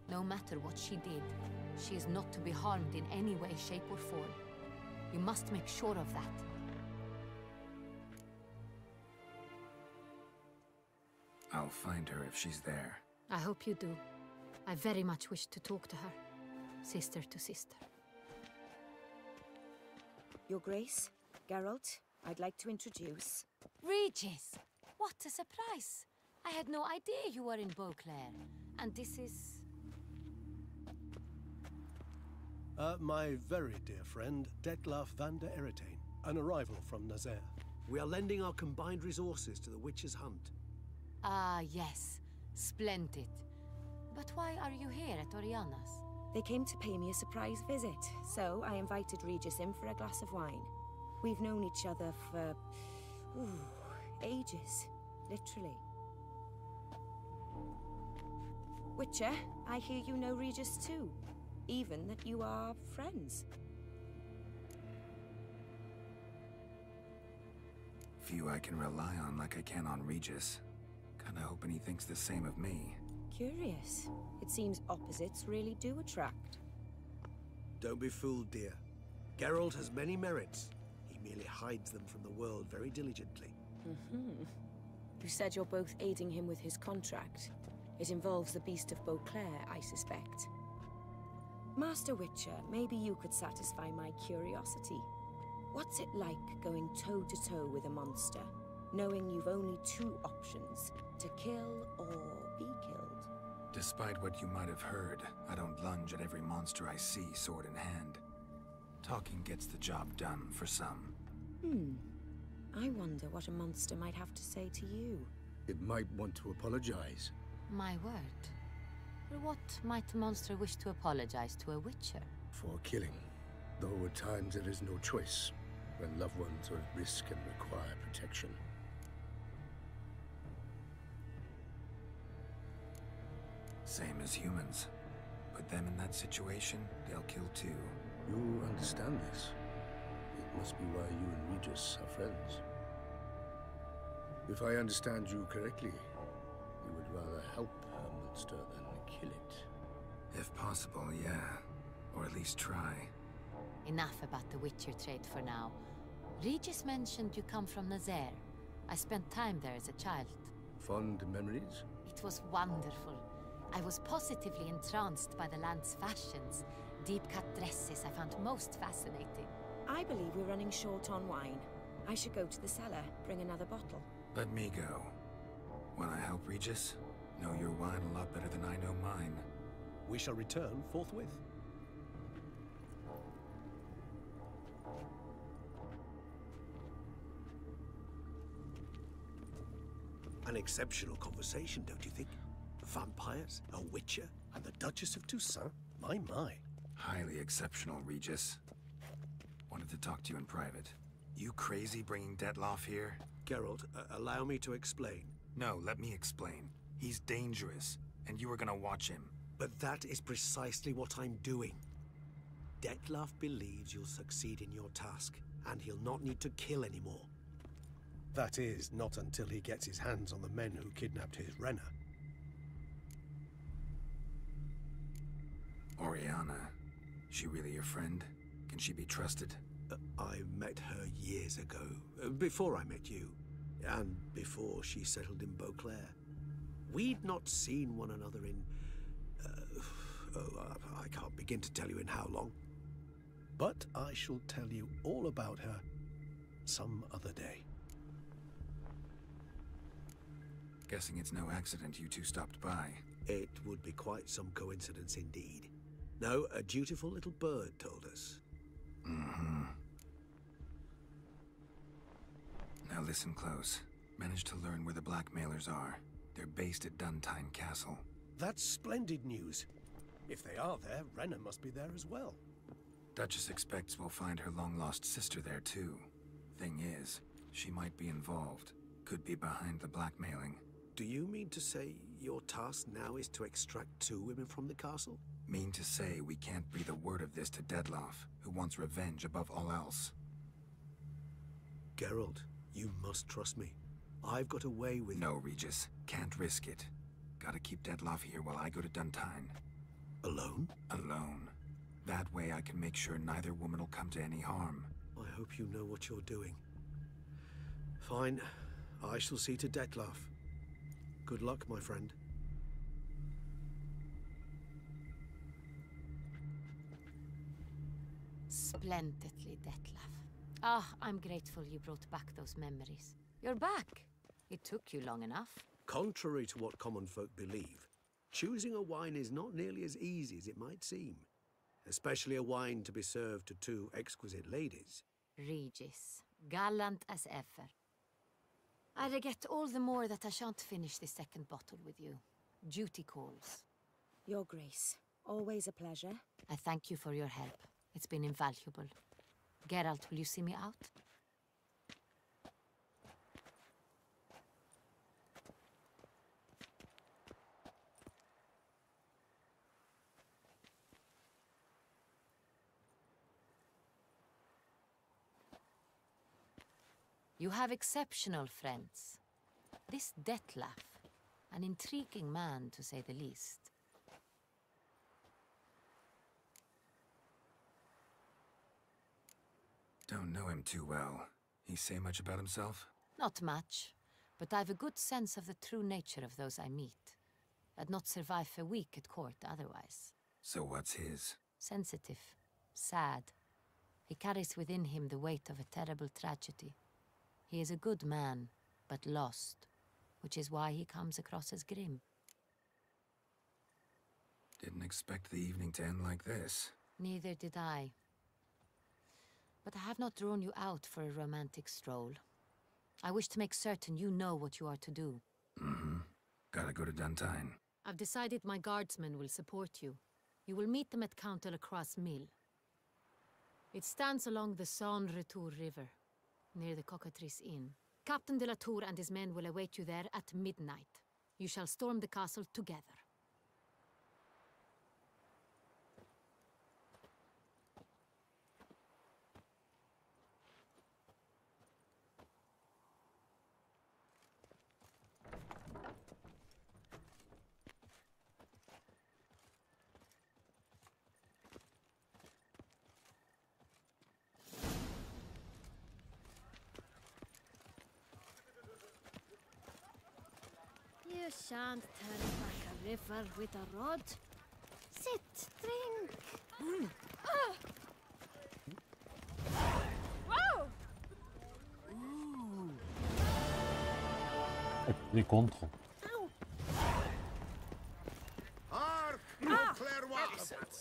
[SPEAKER 2] No matter what she did, she is not to be harmed in any way, shape, or form. You must make sure of that.
[SPEAKER 3] I'll find her if she's there.
[SPEAKER 2] I hope you do. I very much wish to talk to her. Sister to sister.
[SPEAKER 16] Your Grace, Geralt, I'd like to introduce...
[SPEAKER 2] Regis! What a surprise! I had no idea you were in Beauclair. And this is...
[SPEAKER 17] My very dear friend, Detlaf van der Eretain, an arrival from Nazaire.
[SPEAKER 18] We are lending our combined resources to the Witch's Hunt.
[SPEAKER 2] Ah, yes. Splendid. But why are you here at Oriana's?
[SPEAKER 16] They came to pay me a surprise visit, so I invited Regis in for a glass of wine. We've known each other for... ages. Literally. Witcher, I hear you know Regis too. Even that you are friends.
[SPEAKER 3] Few I can rely on like I can on Regis. Kinda hoping he thinks the same of me.
[SPEAKER 16] Curious. It seems opposites really do attract.
[SPEAKER 18] Don't be fooled, dear. Geralt has many merits. He merely hides them from the world very diligently.
[SPEAKER 16] You said you're both aiding him with his contract. It involves the Beast of Beauclair, I suspect. Master Witcher, maybe you could satisfy my curiosity. What's it like going toe-to-toe with a monster, knowing you've only 2 options, to kill or be killed?
[SPEAKER 3] Despite what you might have heard, I don't lunge at every monster I see sword in hand. Talking gets the job done for some.
[SPEAKER 16] I wonder what a monster might have to say to you.
[SPEAKER 7] It might want to apologize.
[SPEAKER 2] My word. For what might a monster wish to apologize to a witcher?
[SPEAKER 7] For killing. Though at times there is no choice, when loved ones are at risk and require protection.
[SPEAKER 3] Same as humans. Put them in that situation, they'll kill too.
[SPEAKER 7] You understand this. It must be why you and Regis are friends. If I understand you correctly, you would rather help a monster than kill it.
[SPEAKER 3] If possible, yeah. Or at least try.
[SPEAKER 2] Enough about the Witcher trade for now. Regis mentioned you come from Nazaire. I spent time there as a child.
[SPEAKER 18] Fond memories?
[SPEAKER 2] It was wonderful. I was positively entranced by the land's fashions. Deep-cut dresses I found most fascinating.
[SPEAKER 16] I believe we're running short on wine. I should go to the cellar, bring another bottle.
[SPEAKER 3] Let me go. Wanna help Regis? Know your wine a lot better than I know mine.
[SPEAKER 17] We shall return forthwith.
[SPEAKER 18] An exceptional conversation, don't you think? Vampires, a witcher, and the Duchess of Toussaint? My, my.
[SPEAKER 3] Highly exceptional, Regis. Wanted to talk to you in private. You crazy bringing Detloff here?
[SPEAKER 18] Geralt, allow me to explain.
[SPEAKER 3] No, let me explain. He's dangerous, and you were gonna watch him.
[SPEAKER 18] But that is precisely what I'm doing. Detloff believes you'll succeed in your task, and he'll not need to kill anymore. That is, not until he gets his hands on the men who kidnapped his Renna.
[SPEAKER 3] Oriana, she really your friend? Can she be trusted?
[SPEAKER 18] I met her years ago, before I met you, and before she settled in Beauclair. We'd not seen one another in... I can't begin to tell you in how long. But I shall tell you all about her some other day.
[SPEAKER 3] Guessing it's no accident you two stopped by.
[SPEAKER 18] It would be quite some coincidence indeed. No, a dutiful little bird told us.
[SPEAKER 3] Mm-hmm. Now listen close. Managed to learn where the blackmailers are. They're based at Duntine Castle.
[SPEAKER 18] That's splendid news. If they are there, Renna must be there as well.
[SPEAKER 3] Duchess expects we'll find her long-lost sister there too. Thing is, she might be involved. Could be behind the blackmailing.
[SPEAKER 18] Do you mean to say your task now is to extract 2 women from the castle?
[SPEAKER 3] Mean to say we can't breathe a word of this to Detloff, who wants revenge above all else.
[SPEAKER 18] Geralt, you must trust me. I've got a way with...
[SPEAKER 3] No, Regis. Can't risk it. Gotta keep Detloff here while I go to Duntine.
[SPEAKER 18] Alone?
[SPEAKER 3] Alone. That way I can make sure neither woman will come to any harm.
[SPEAKER 18] I hope you know what you're doing. Fine. I shall see to Detloff. Good luck, my friend.
[SPEAKER 2] Splendidly, Detlaff. Ah, I'm grateful you brought back those memories. You're back. It took you long enough.
[SPEAKER 18] Contrary to what common folk believe, choosing a wine is not nearly as easy as it might seem. Especially a wine to be served to 2 exquisite ladies.
[SPEAKER 2] Regis, gallant as ever. I regret all the more that I shan't finish this second bottle with you. Duty calls.
[SPEAKER 16] Your Grace, always a pleasure.
[SPEAKER 2] I thank you for your help. It's been invaluable. Geralt, will you see me out? You have exceptional friends. This Detlaff, an intriguing man to say the least.
[SPEAKER 3] Don't know him too well. He say much about himself?
[SPEAKER 2] Not much, but I've a good sense of the true nature of those I meet. I'd not survive a week at court otherwise.
[SPEAKER 3] So what's his?
[SPEAKER 2] Sensitive, sad. He carries within him the weight of a terrible tragedy. He is a good man, but lost, which is why he comes across as grim.
[SPEAKER 3] Didn't expect the evening to end like this.
[SPEAKER 2] Neither did I. But I have not drawn you out for a romantic stroll. I wish to make certain you know what you are to do.
[SPEAKER 3] Mm-hmm. Gotta go to Duntine.
[SPEAKER 2] I've decided my guardsmen will support you. You will meet them at Count de la Croix's mill. It stands along the Saône-Retour River, near the Cockatrice Inn. Captain de la Tour and his men will await you there at midnight. You shall storm the castle together.
[SPEAKER 15] You shan't turn back a river with a rod. Sit, drink. Whoa!
[SPEAKER 4] Les contre.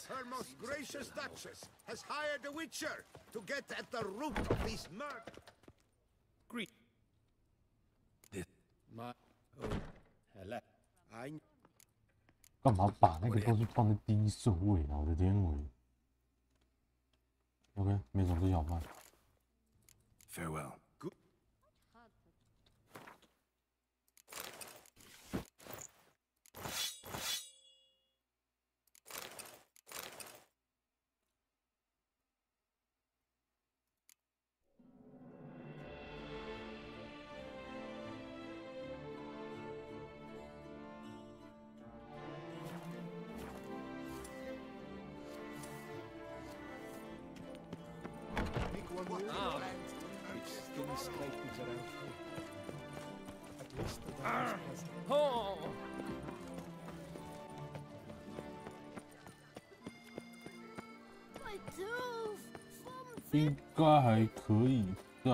[SPEAKER 7] Her most gracious Duchess has hired a witcher to get at the root of this murder.
[SPEAKER 12] Greet. My hello. I
[SPEAKER 4] 干嘛把那个东西放在第一顺位啊？我的天喂 ！OK， 没种子小麦。
[SPEAKER 3] Farewell.
[SPEAKER 5] Oh!
[SPEAKER 4] 应该还可以在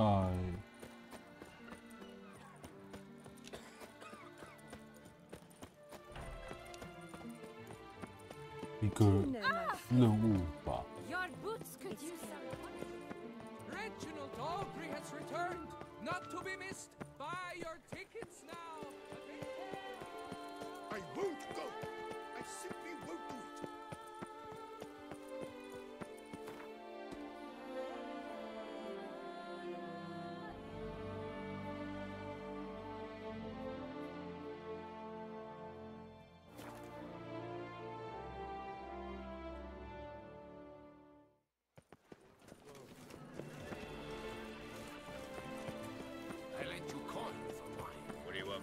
[SPEAKER 4] 一个任务吧。
[SPEAKER 11] Your boots could use some.
[SPEAKER 5] Reginald Aubrey has returned, not to be missed. Buy your tickets now.
[SPEAKER 7] I won't go. I simply won't do it.
[SPEAKER 12] I lent you corn for wine. What do you want?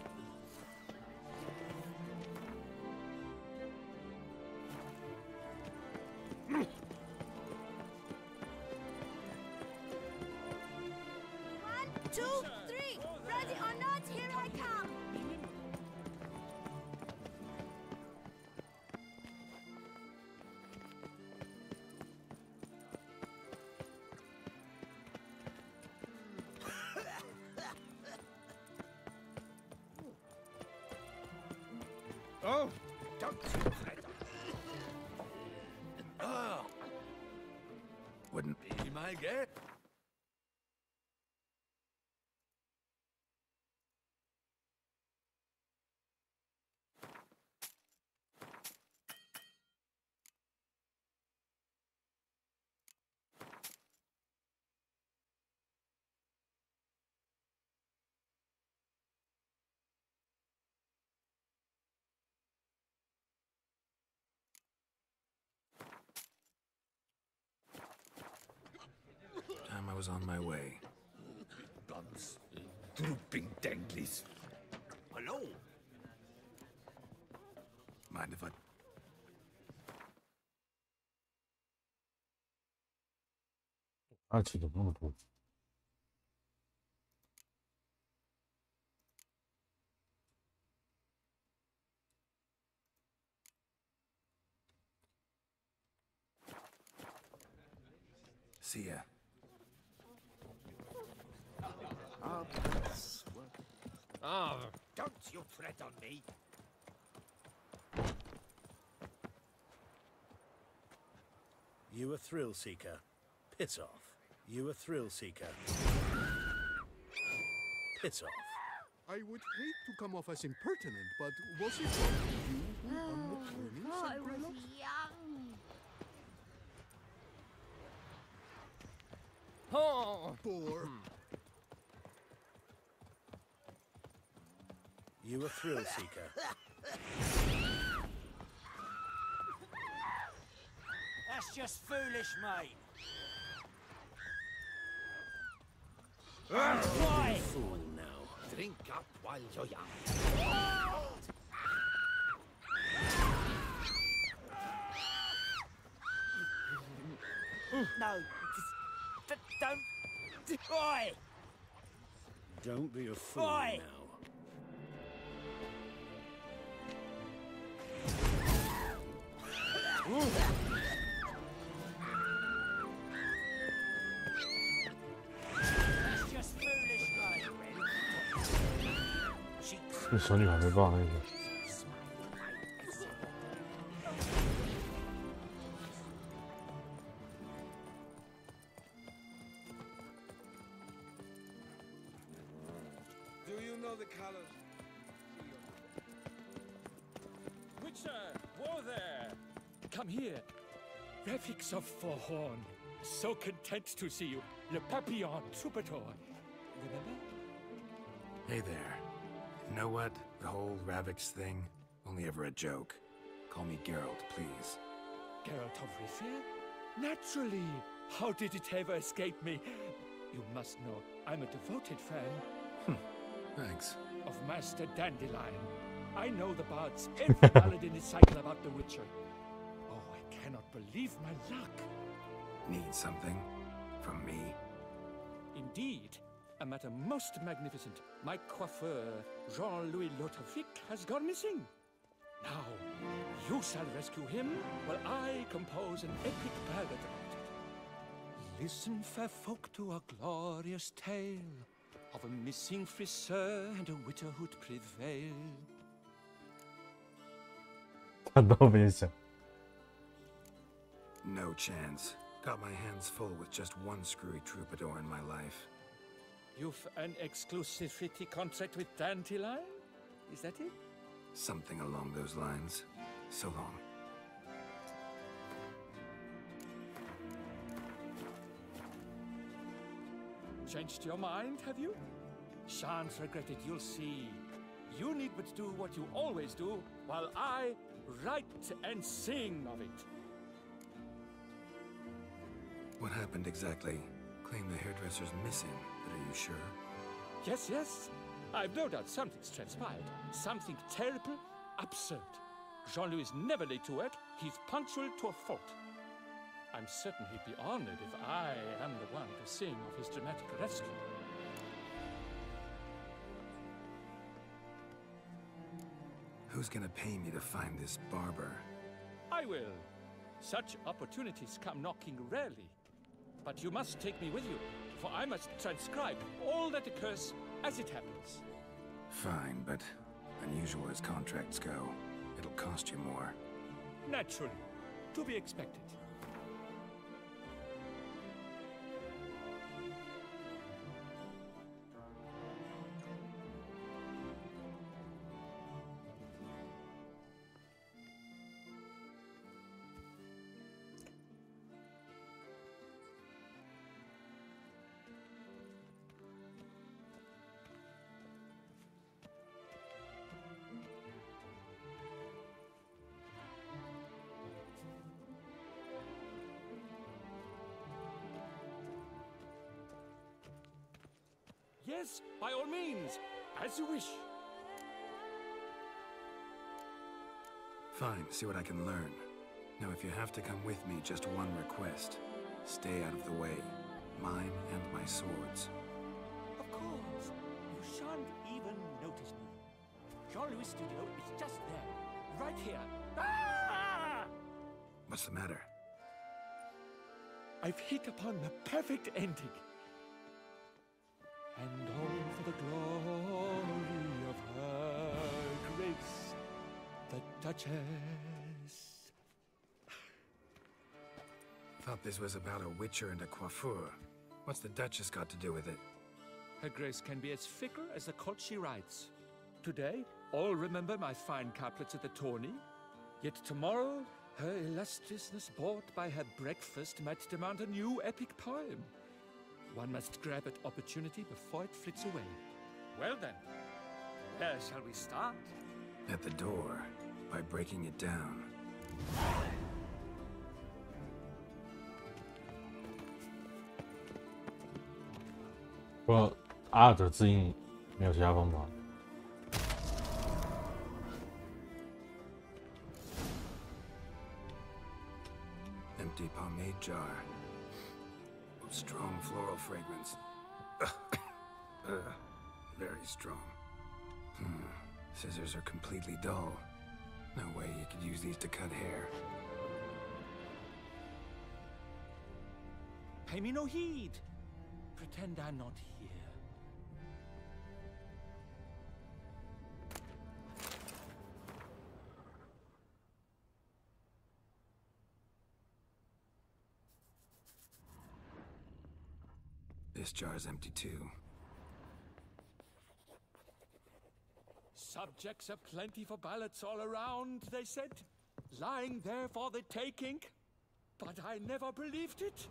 [SPEAKER 15] One, two, three. Ready or not, here I come.
[SPEAKER 12] Oh, don't you fret. Oh,
[SPEAKER 3] Wouldn't
[SPEAKER 12] be my guess.
[SPEAKER 3] time I was on my way.
[SPEAKER 12] Guns, drooping danglies. Hello.
[SPEAKER 3] Mind if I...
[SPEAKER 4] 爱情怎么那么多？
[SPEAKER 3] See ya.
[SPEAKER 12] Oh, don't you fret on me.
[SPEAKER 17] You a thrill seeker. Piss off. You a thrill seeker. Piss off.
[SPEAKER 7] I would hate to come off as impertinent, but was it you who won the tourney,
[SPEAKER 15] I was
[SPEAKER 7] Sombrero?
[SPEAKER 15] young.
[SPEAKER 5] Oh!
[SPEAKER 7] Poor.
[SPEAKER 17] You a thrill seeker.
[SPEAKER 14] That's just foolish, mate.
[SPEAKER 17] Why? Fool now.
[SPEAKER 6] Drink up while you're young.
[SPEAKER 14] No, don't. Oi!
[SPEAKER 17] Don't be a fool
[SPEAKER 14] Oi!
[SPEAKER 17] now.
[SPEAKER 4] 这小女孩没办法那个。
[SPEAKER 5] Whoa there! Come here. Refix of Forhorn. So content to see you. Le Papillon Troubadour. Remember?
[SPEAKER 3] Hey there. You know what? The whole Ravix thing? Only ever a joke. Call me Geralt, please.
[SPEAKER 5] Geralt of Rivia? Naturally. How did it ever escape me? You must know, I'm a devoted fan.
[SPEAKER 3] Thanks.
[SPEAKER 5] Of Master Dandelion. I know the bards every ballad in his cycle about the Witcher. Oh, I cannot believe my luck.
[SPEAKER 3] Need something? From me?
[SPEAKER 5] Indeed. A matter most magnificent. My coiffeur, Jean-Louis Lotovic, has gone missing. Now, you shall rescue him, while I compose an epic ballad about it. Listen, fair folk, to a glorious tale of a missing friseur and a widowhood prevailed.
[SPEAKER 4] 看到没想
[SPEAKER 3] No chance. Got my hands full with just one screwy troubadour in my life.
[SPEAKER 5] You've an exclusivity contract with Dandelion? Is that it?
[SPEAKER 3] Something along those lines. So long.
[SPEAKER 5] Changed your mind, have you? Shan't regret it, you'll see. You need but do what you always do, while I write and sing of it.
[SPEAKER 3] What happened exactly? Claim the hairdresser's missing, but are you sure?
[SPEAKER 5] Yes, yes. I've no doubt something's transpired. Something terrible, absurd. Jean-Louis is never late to work. He's punctual to a fault. I'm certain he'd be honored if I am the one to sing of his dramatic rescue.
[SPEAKER 3] Who's gonna pay me to find this barber?
[SPEAKER 5] I will. Such opportunities come knocking rarely. But you must take me with you, for I must transcribe all that occurs as it happens.
[SPEAKER 3] Fine, but unusual as contracts go, it'll cost you more.
[SPEAKER 5] Naturally. To be expected. Yes, by all means, as you wish.
[SPEAKER 3] Fine, see what I can learn. Now, if you have to come with me, just one request. Stay out of the way. Mine and my swords.
[SPEAKER 5] Of course. You shan't even notice me. Jean-Louis' studio is just there. Right here. Ah!
[SPEAKER 3] What's the matter?
[SPEAKER 5] I've hit upon the perfect ending. And all for the glory of her grace, the Duchess.
[SPEAKER 3] Thought this was about a witcher and a coiffeur. What's the Duchess got to do with it?
[SPEAKER 5] Her grace can be as fickle as the court she rides. Today, all remember my fine couplets at the tourney. Yet tomorrow, her illustriousness bought by her breakfast might demand a new epic poem. One must grab at opportunity before it flits away. Well then, where shall we start?
[SPEAKER 3] At the door, by breaking it down.
[SPEAKER 4] 不过阿尔的字音没有其他方法。
[SPEAKER 3] Empty pomade jar. Strong floral fragrance. Very strong. Scissors are completely dull. No way you could use these to cut hair.
[SPEAKER 5] Pay me no heed. Pretend I'm not here.
[SPEAKER 3] This jar's empty too.
[SPEAKER 5] Subjects are plenty for ballots all around, they said. Lying there for the taking. But I never believed it.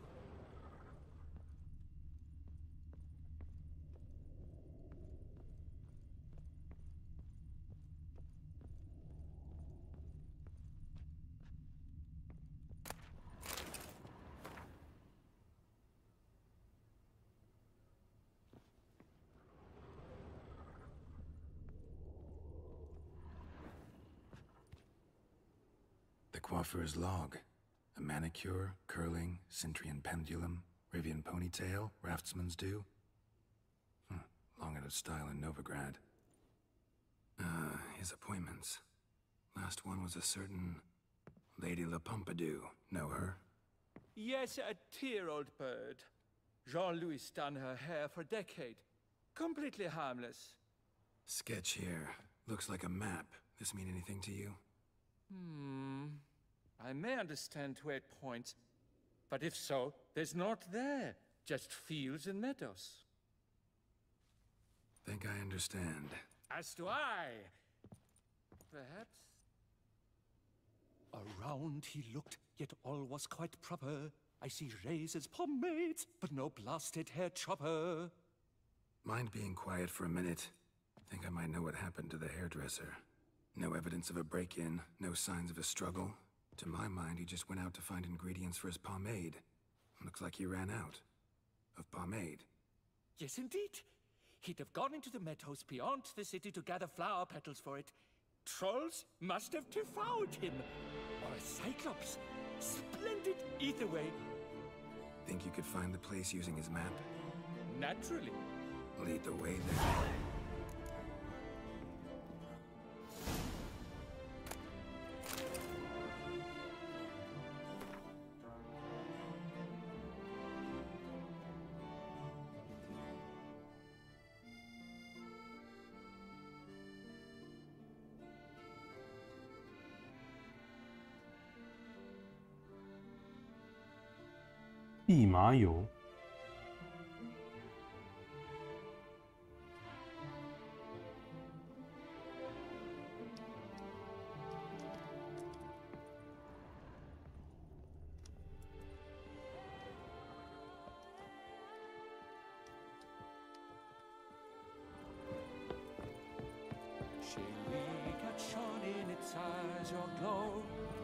[SPEAKER 3] The coiffeur's log. A manicure, curling, Cintrian pendulum, Rivian ponytail, raftsman's due. Long out of style in Novigrad. His appointments. Last one was a certain Lady La Pompadour. Know her?
[SPEAKER 5] Yes, a dear old bird. Jean-Louis done her hair for a decade. Completely harmless.
[SPEAKER 3] Sketch here. Looks like a map. This mean anything to you?
[SPEAKER 5] I may understand where it points, but if so, there's not there. Just fields and meadows.
[SPEAKER 3] Think I understand.
[SPEAKER 5] As do I. Perhaps? Around he looked, yet all was quite proper. I see razors, pomades, but no blasted hair chopper.
[SPEAKER 3] Mind being quiet for a minute? Think I might know what happened to the hairdresser. No evidence of a break-in, no signs of a struggle. To my mind, he just went out to find ingredients for his pomade. Looks like he ran out. Of pomade.
[SPEAKER 5] Yes, indeed. He'd have gone into the meadows beyond the city to gather flower petals for it. Trolls must have devoured him. Or a cyclops. Splendid either way.
[SPEAKER 3] Think you could find the place using his map?
[SPEAKER 5] Naturally.
[SPEAKER 3] Lead the way then.
[SPEAKER 4] 蓖麻油。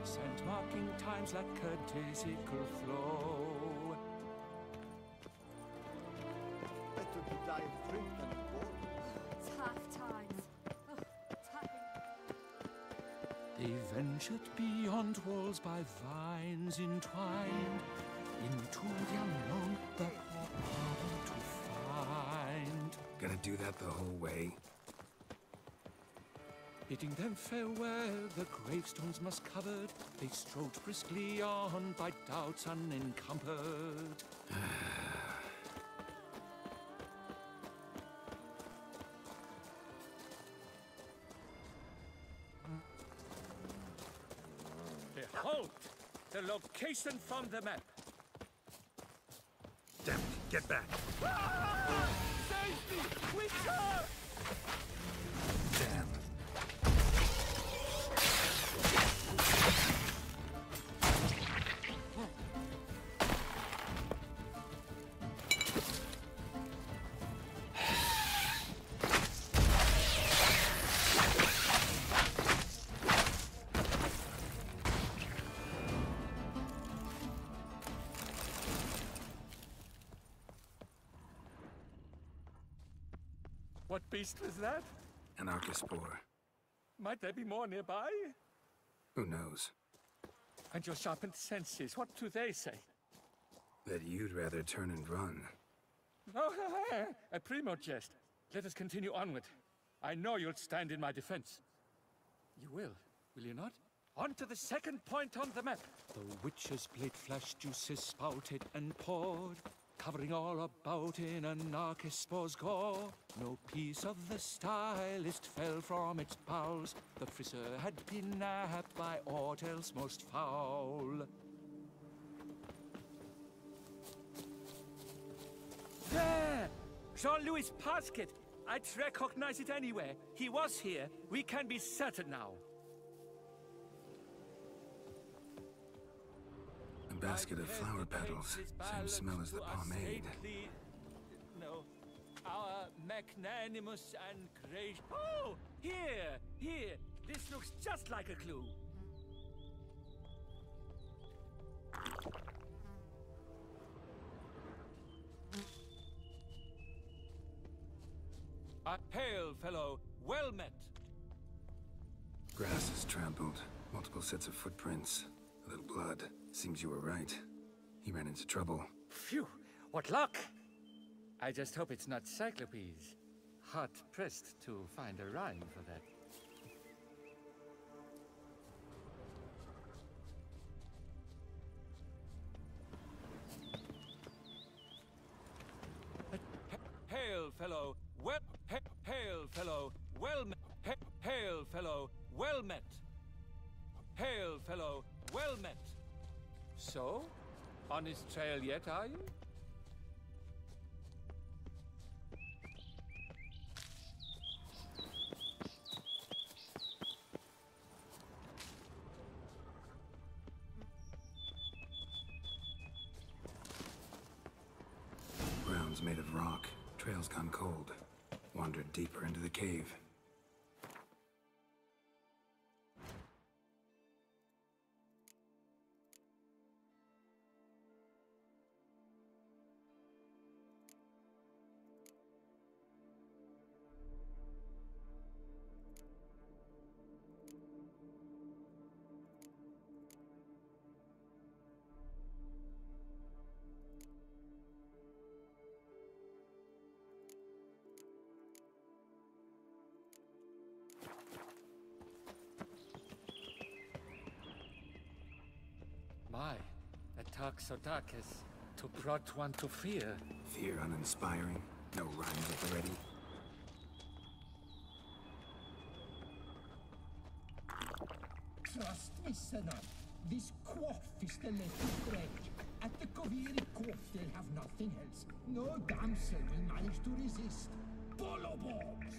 [SPEAKER 5] Scent marking times like courtesical flow.
[SPEAKER 6] Better to die of drink than of boredom.
[SPEAKER 11] Tough times. Oh,
[SPEAKER 5] They ventured beyond walls by vines entwined, into the unknown, the harder to find.
[SPEAKER 3] Gotta do that the whole way?
[SPEAKER 5] Bidding them farewell, the gravestones must covered, they strode briskly on by doubts unencumbered. Behold! The location from the map.
[SPEAKER 3] Damn it, get back!
[SPEAKER 5] Ah! Save me! Witcher!
[SPEAKER 3] Damn.
[SPEAKER 5] What beast was that?
[SPEAKER 3] An archospore.
[SPEAKER 5] Might there be more nearby?
[SPEAKER 3] Who knows?
[SPEAKER 5] And your sharpened senses, what do they say?
[SPEAKER 3] That you'd rather turn and run.
[SPEAKER 5] Oh, a primo jest. Let us continue onward. I know you'll stand in my defense. You will you not? On to the second point on the map. The witch's blade flash juices spouted and poured, covering all about in a Narcissus gore. No piece of the stylist fell from its bowels. The friseur had been nabbed by aught else most foul. There! Jean-Louis' basket! I'd recognize it anywhere. He was here. We can be certain now.
[SPEAKER 3] A basket of flower petals. Same smell as the pomade.
[SPEAKER 5] No. Our magnanimous and gracious... Oh! Here! Here! This looks just like a clue. A hail, fellow. Well met.
[SPEAKER 3] Grass is trampled. Multiple sets of footprints. A little blood. Seems you were right. He ran into trouble.
[SPEAKER 5] Phew! What luck! I just hope it's not Cyclopes. Hard-pressed to find a rhyme for that. Hail, fellow. Well, hail, fellow. Well met. Hail, fellow. Well met. Hail, fellow. Well met. So, on his trail yet, are you?
[SPEAKER 3] Ground's made of rock. Trail's gone cold. Wandered deeper into the cave.
[SPEAKER 5] My, a talk so dark as to brought one to fear.
[SPEAKER 3] Fear uninspiring. No rhymes at the ready.
[SPEAKER 19] Trust me, sinner. This quaff is the little strange. At the Koviri quaff, they'll have nothing else. No damsel will manage to resist. Bolobobs!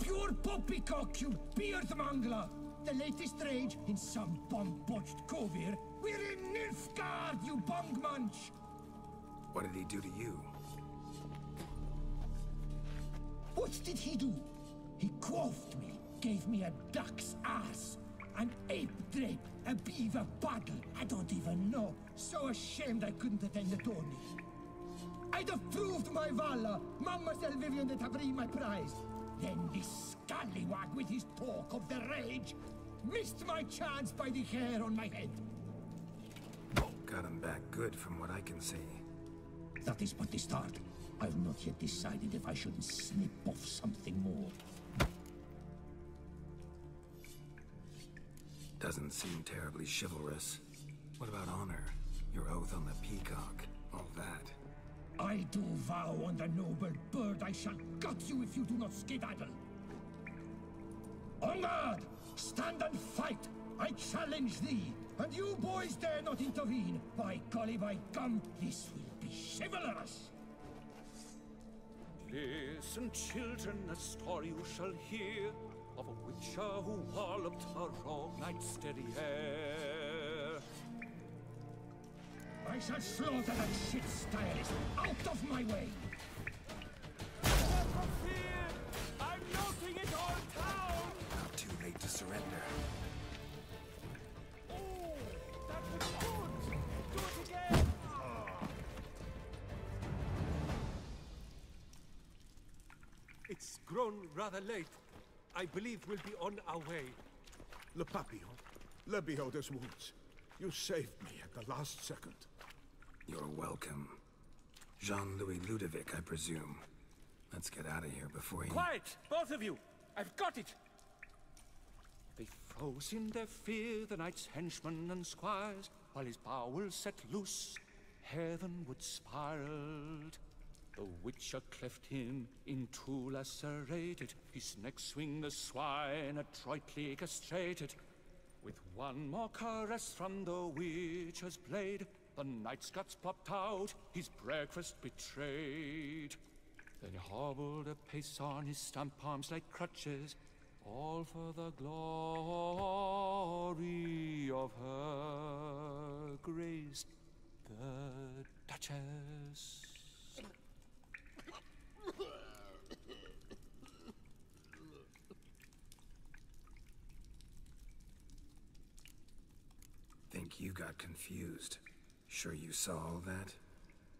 [SPEAKER 19] Pure poppycock, you beard mangler! The latest rage in some bomb-botched Kovir. We're in Nilfgaard, you bung munch!
[SPEAKER 3] What did he do to you?
[SPEAKER 19] What did he do? He quaffed me, gave me a duck's ass, an ape drape, a beaver bottle. I don't even know. So ashamed I couldn't attend the tourney. I'd have proved my valor. Mademoiselle Vivian de Tabry my prize. Then this scallywag with his talk of the rage missed my chance by the hair on my head.
[SPEAKER 3] Got him back good from what I can see.
[SPEAKER 19] That is but the start. I've not yet decided if I shouldn't snip off something more.
[SPEAKER 3] Doesn't seem terribly chivalrous. What about honor? Your oath on the peacock? All that?
[SPEAKER 19] I do vow on the noble bird I shall gut you if you do not skedaddle. On guard! Stand and fight! I challenge thee! And you boys dare not intervene! By golly, by gum, this will be chivalrous!
[SPEAKER 5] Listen, children, a story you shall hear of a witcher who walloped a rogue knight's steady hair.
[SPEAKER 19] I shall slaughter that shit stylist! Out of my way!
[SPEAKER 5] Never fear! I'm noting it all down!
[SPEAKER 3] Too late to surrender.
[SPEAKER 5] Oh, that was good! Do it again!
[SPEAKER 17] It's grown rather late. I believe we'll be on our way.
[SPEAKER 7] Le Papillon, le Beholder's wounds. You saved me at the last second.
[SPEAKER 3] You're welcome. Jean-Louis Ludovic, I presume. Let's get out of here before he...
[SPEAKER 5] Quiet, both of you! I've got it! They froze in their fear, the knight's henchmen and squires, while his bowels set loose, heavenward spiraled. The witcher cleft him in two lacerated, his neck swing the swine adroitly castrated. With one more caress from the witcher's blade, the knight's guts plopped out, his breakfast betrayed. Then he hobbled a pace on his stump arms like crutches, all for the glory of her grace, the Duchess.
[SPEAKER 3] Think you got confused. Sure you saw all that?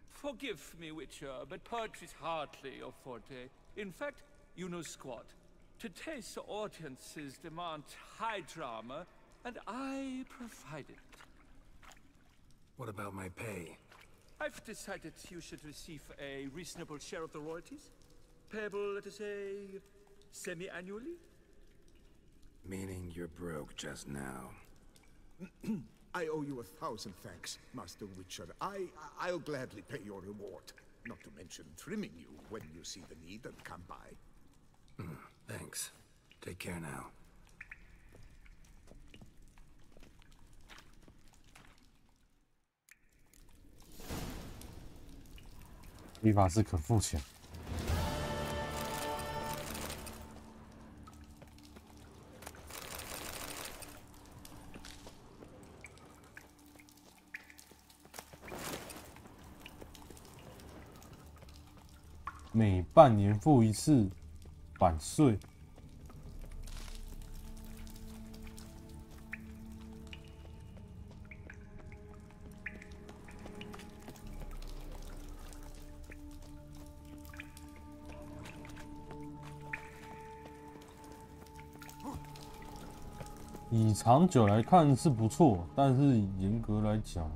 [SPEAKER 5] Forgive me, Witcher, but poetry's hardly your forte. In fact, you know squat. Today's audiences demand high drama, and I provide it.
[SPEAKER 3] What about my pay?
[SPEAKER 5] I've decided you should receive a reasonable share of the royalties. Payable, let us say, semi-annually?
[SPEAKER 3] Meaning you're broke just now.
[SPEAKER 7] I owe you 1,000 thanks, Master Witcher. I'll gladly pay your reward. Not to mention trimming you when you see the need and come by.
[SPEAKER 3] Thanks. Take care now.
[SPEAKER 4] 理发师可付钱。每半年付一次版税。以长久来看是不错，但是严格来讲，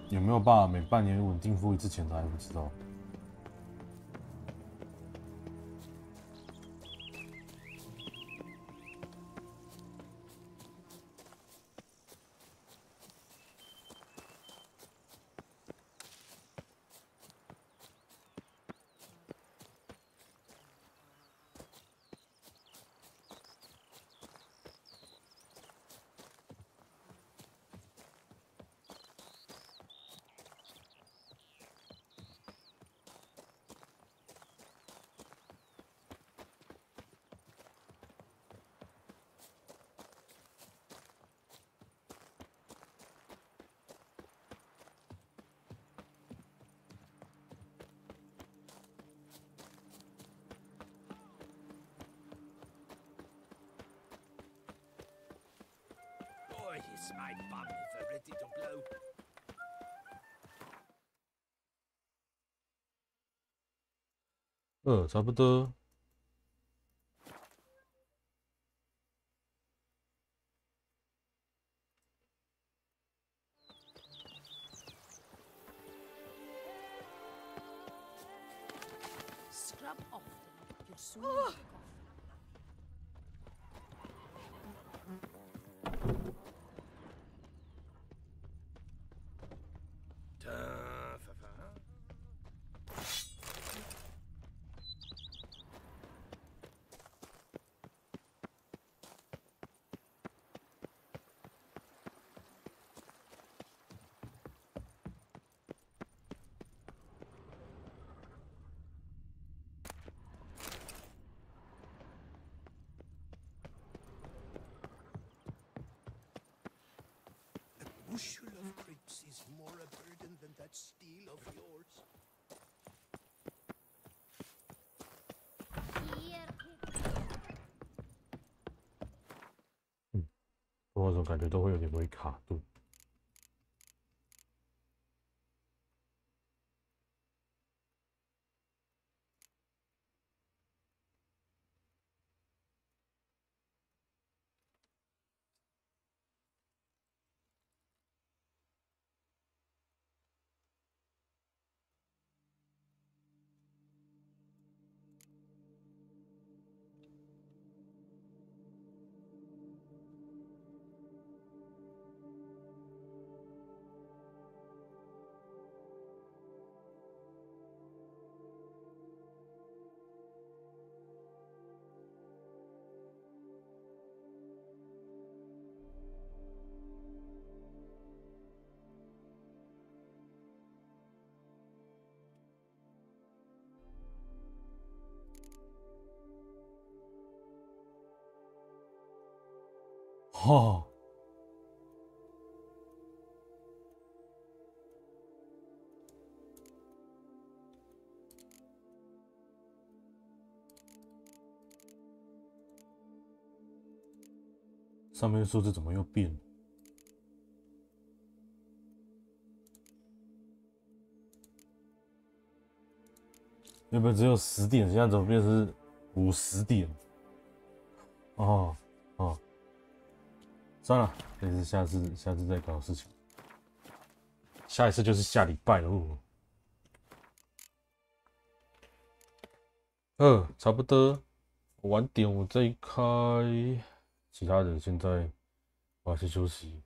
[SPEAKER 4] 有没有办法每半年稳定付一次钱，他还不知道。
[SPEAKER 6] Boy, is my bum ready to blow.
[SPEAKER 4] 差不多。
[SPEAKER 15] Scrub off them. You'll soon
[SPEAKER 7] A bushel of grapes is more a burden than that steel of yours.
[SPEAKER 15] Here.
[SPEAKER 4] 我总感觉都会有点微卡度。哈。上面数字怎么又变了？原本只有10点，现在怎么变成50点？哦哦，算了，这是下次再搞事情。下一次就是下礼拜了。差不多，晚点我再开。其他人现在我还是休息，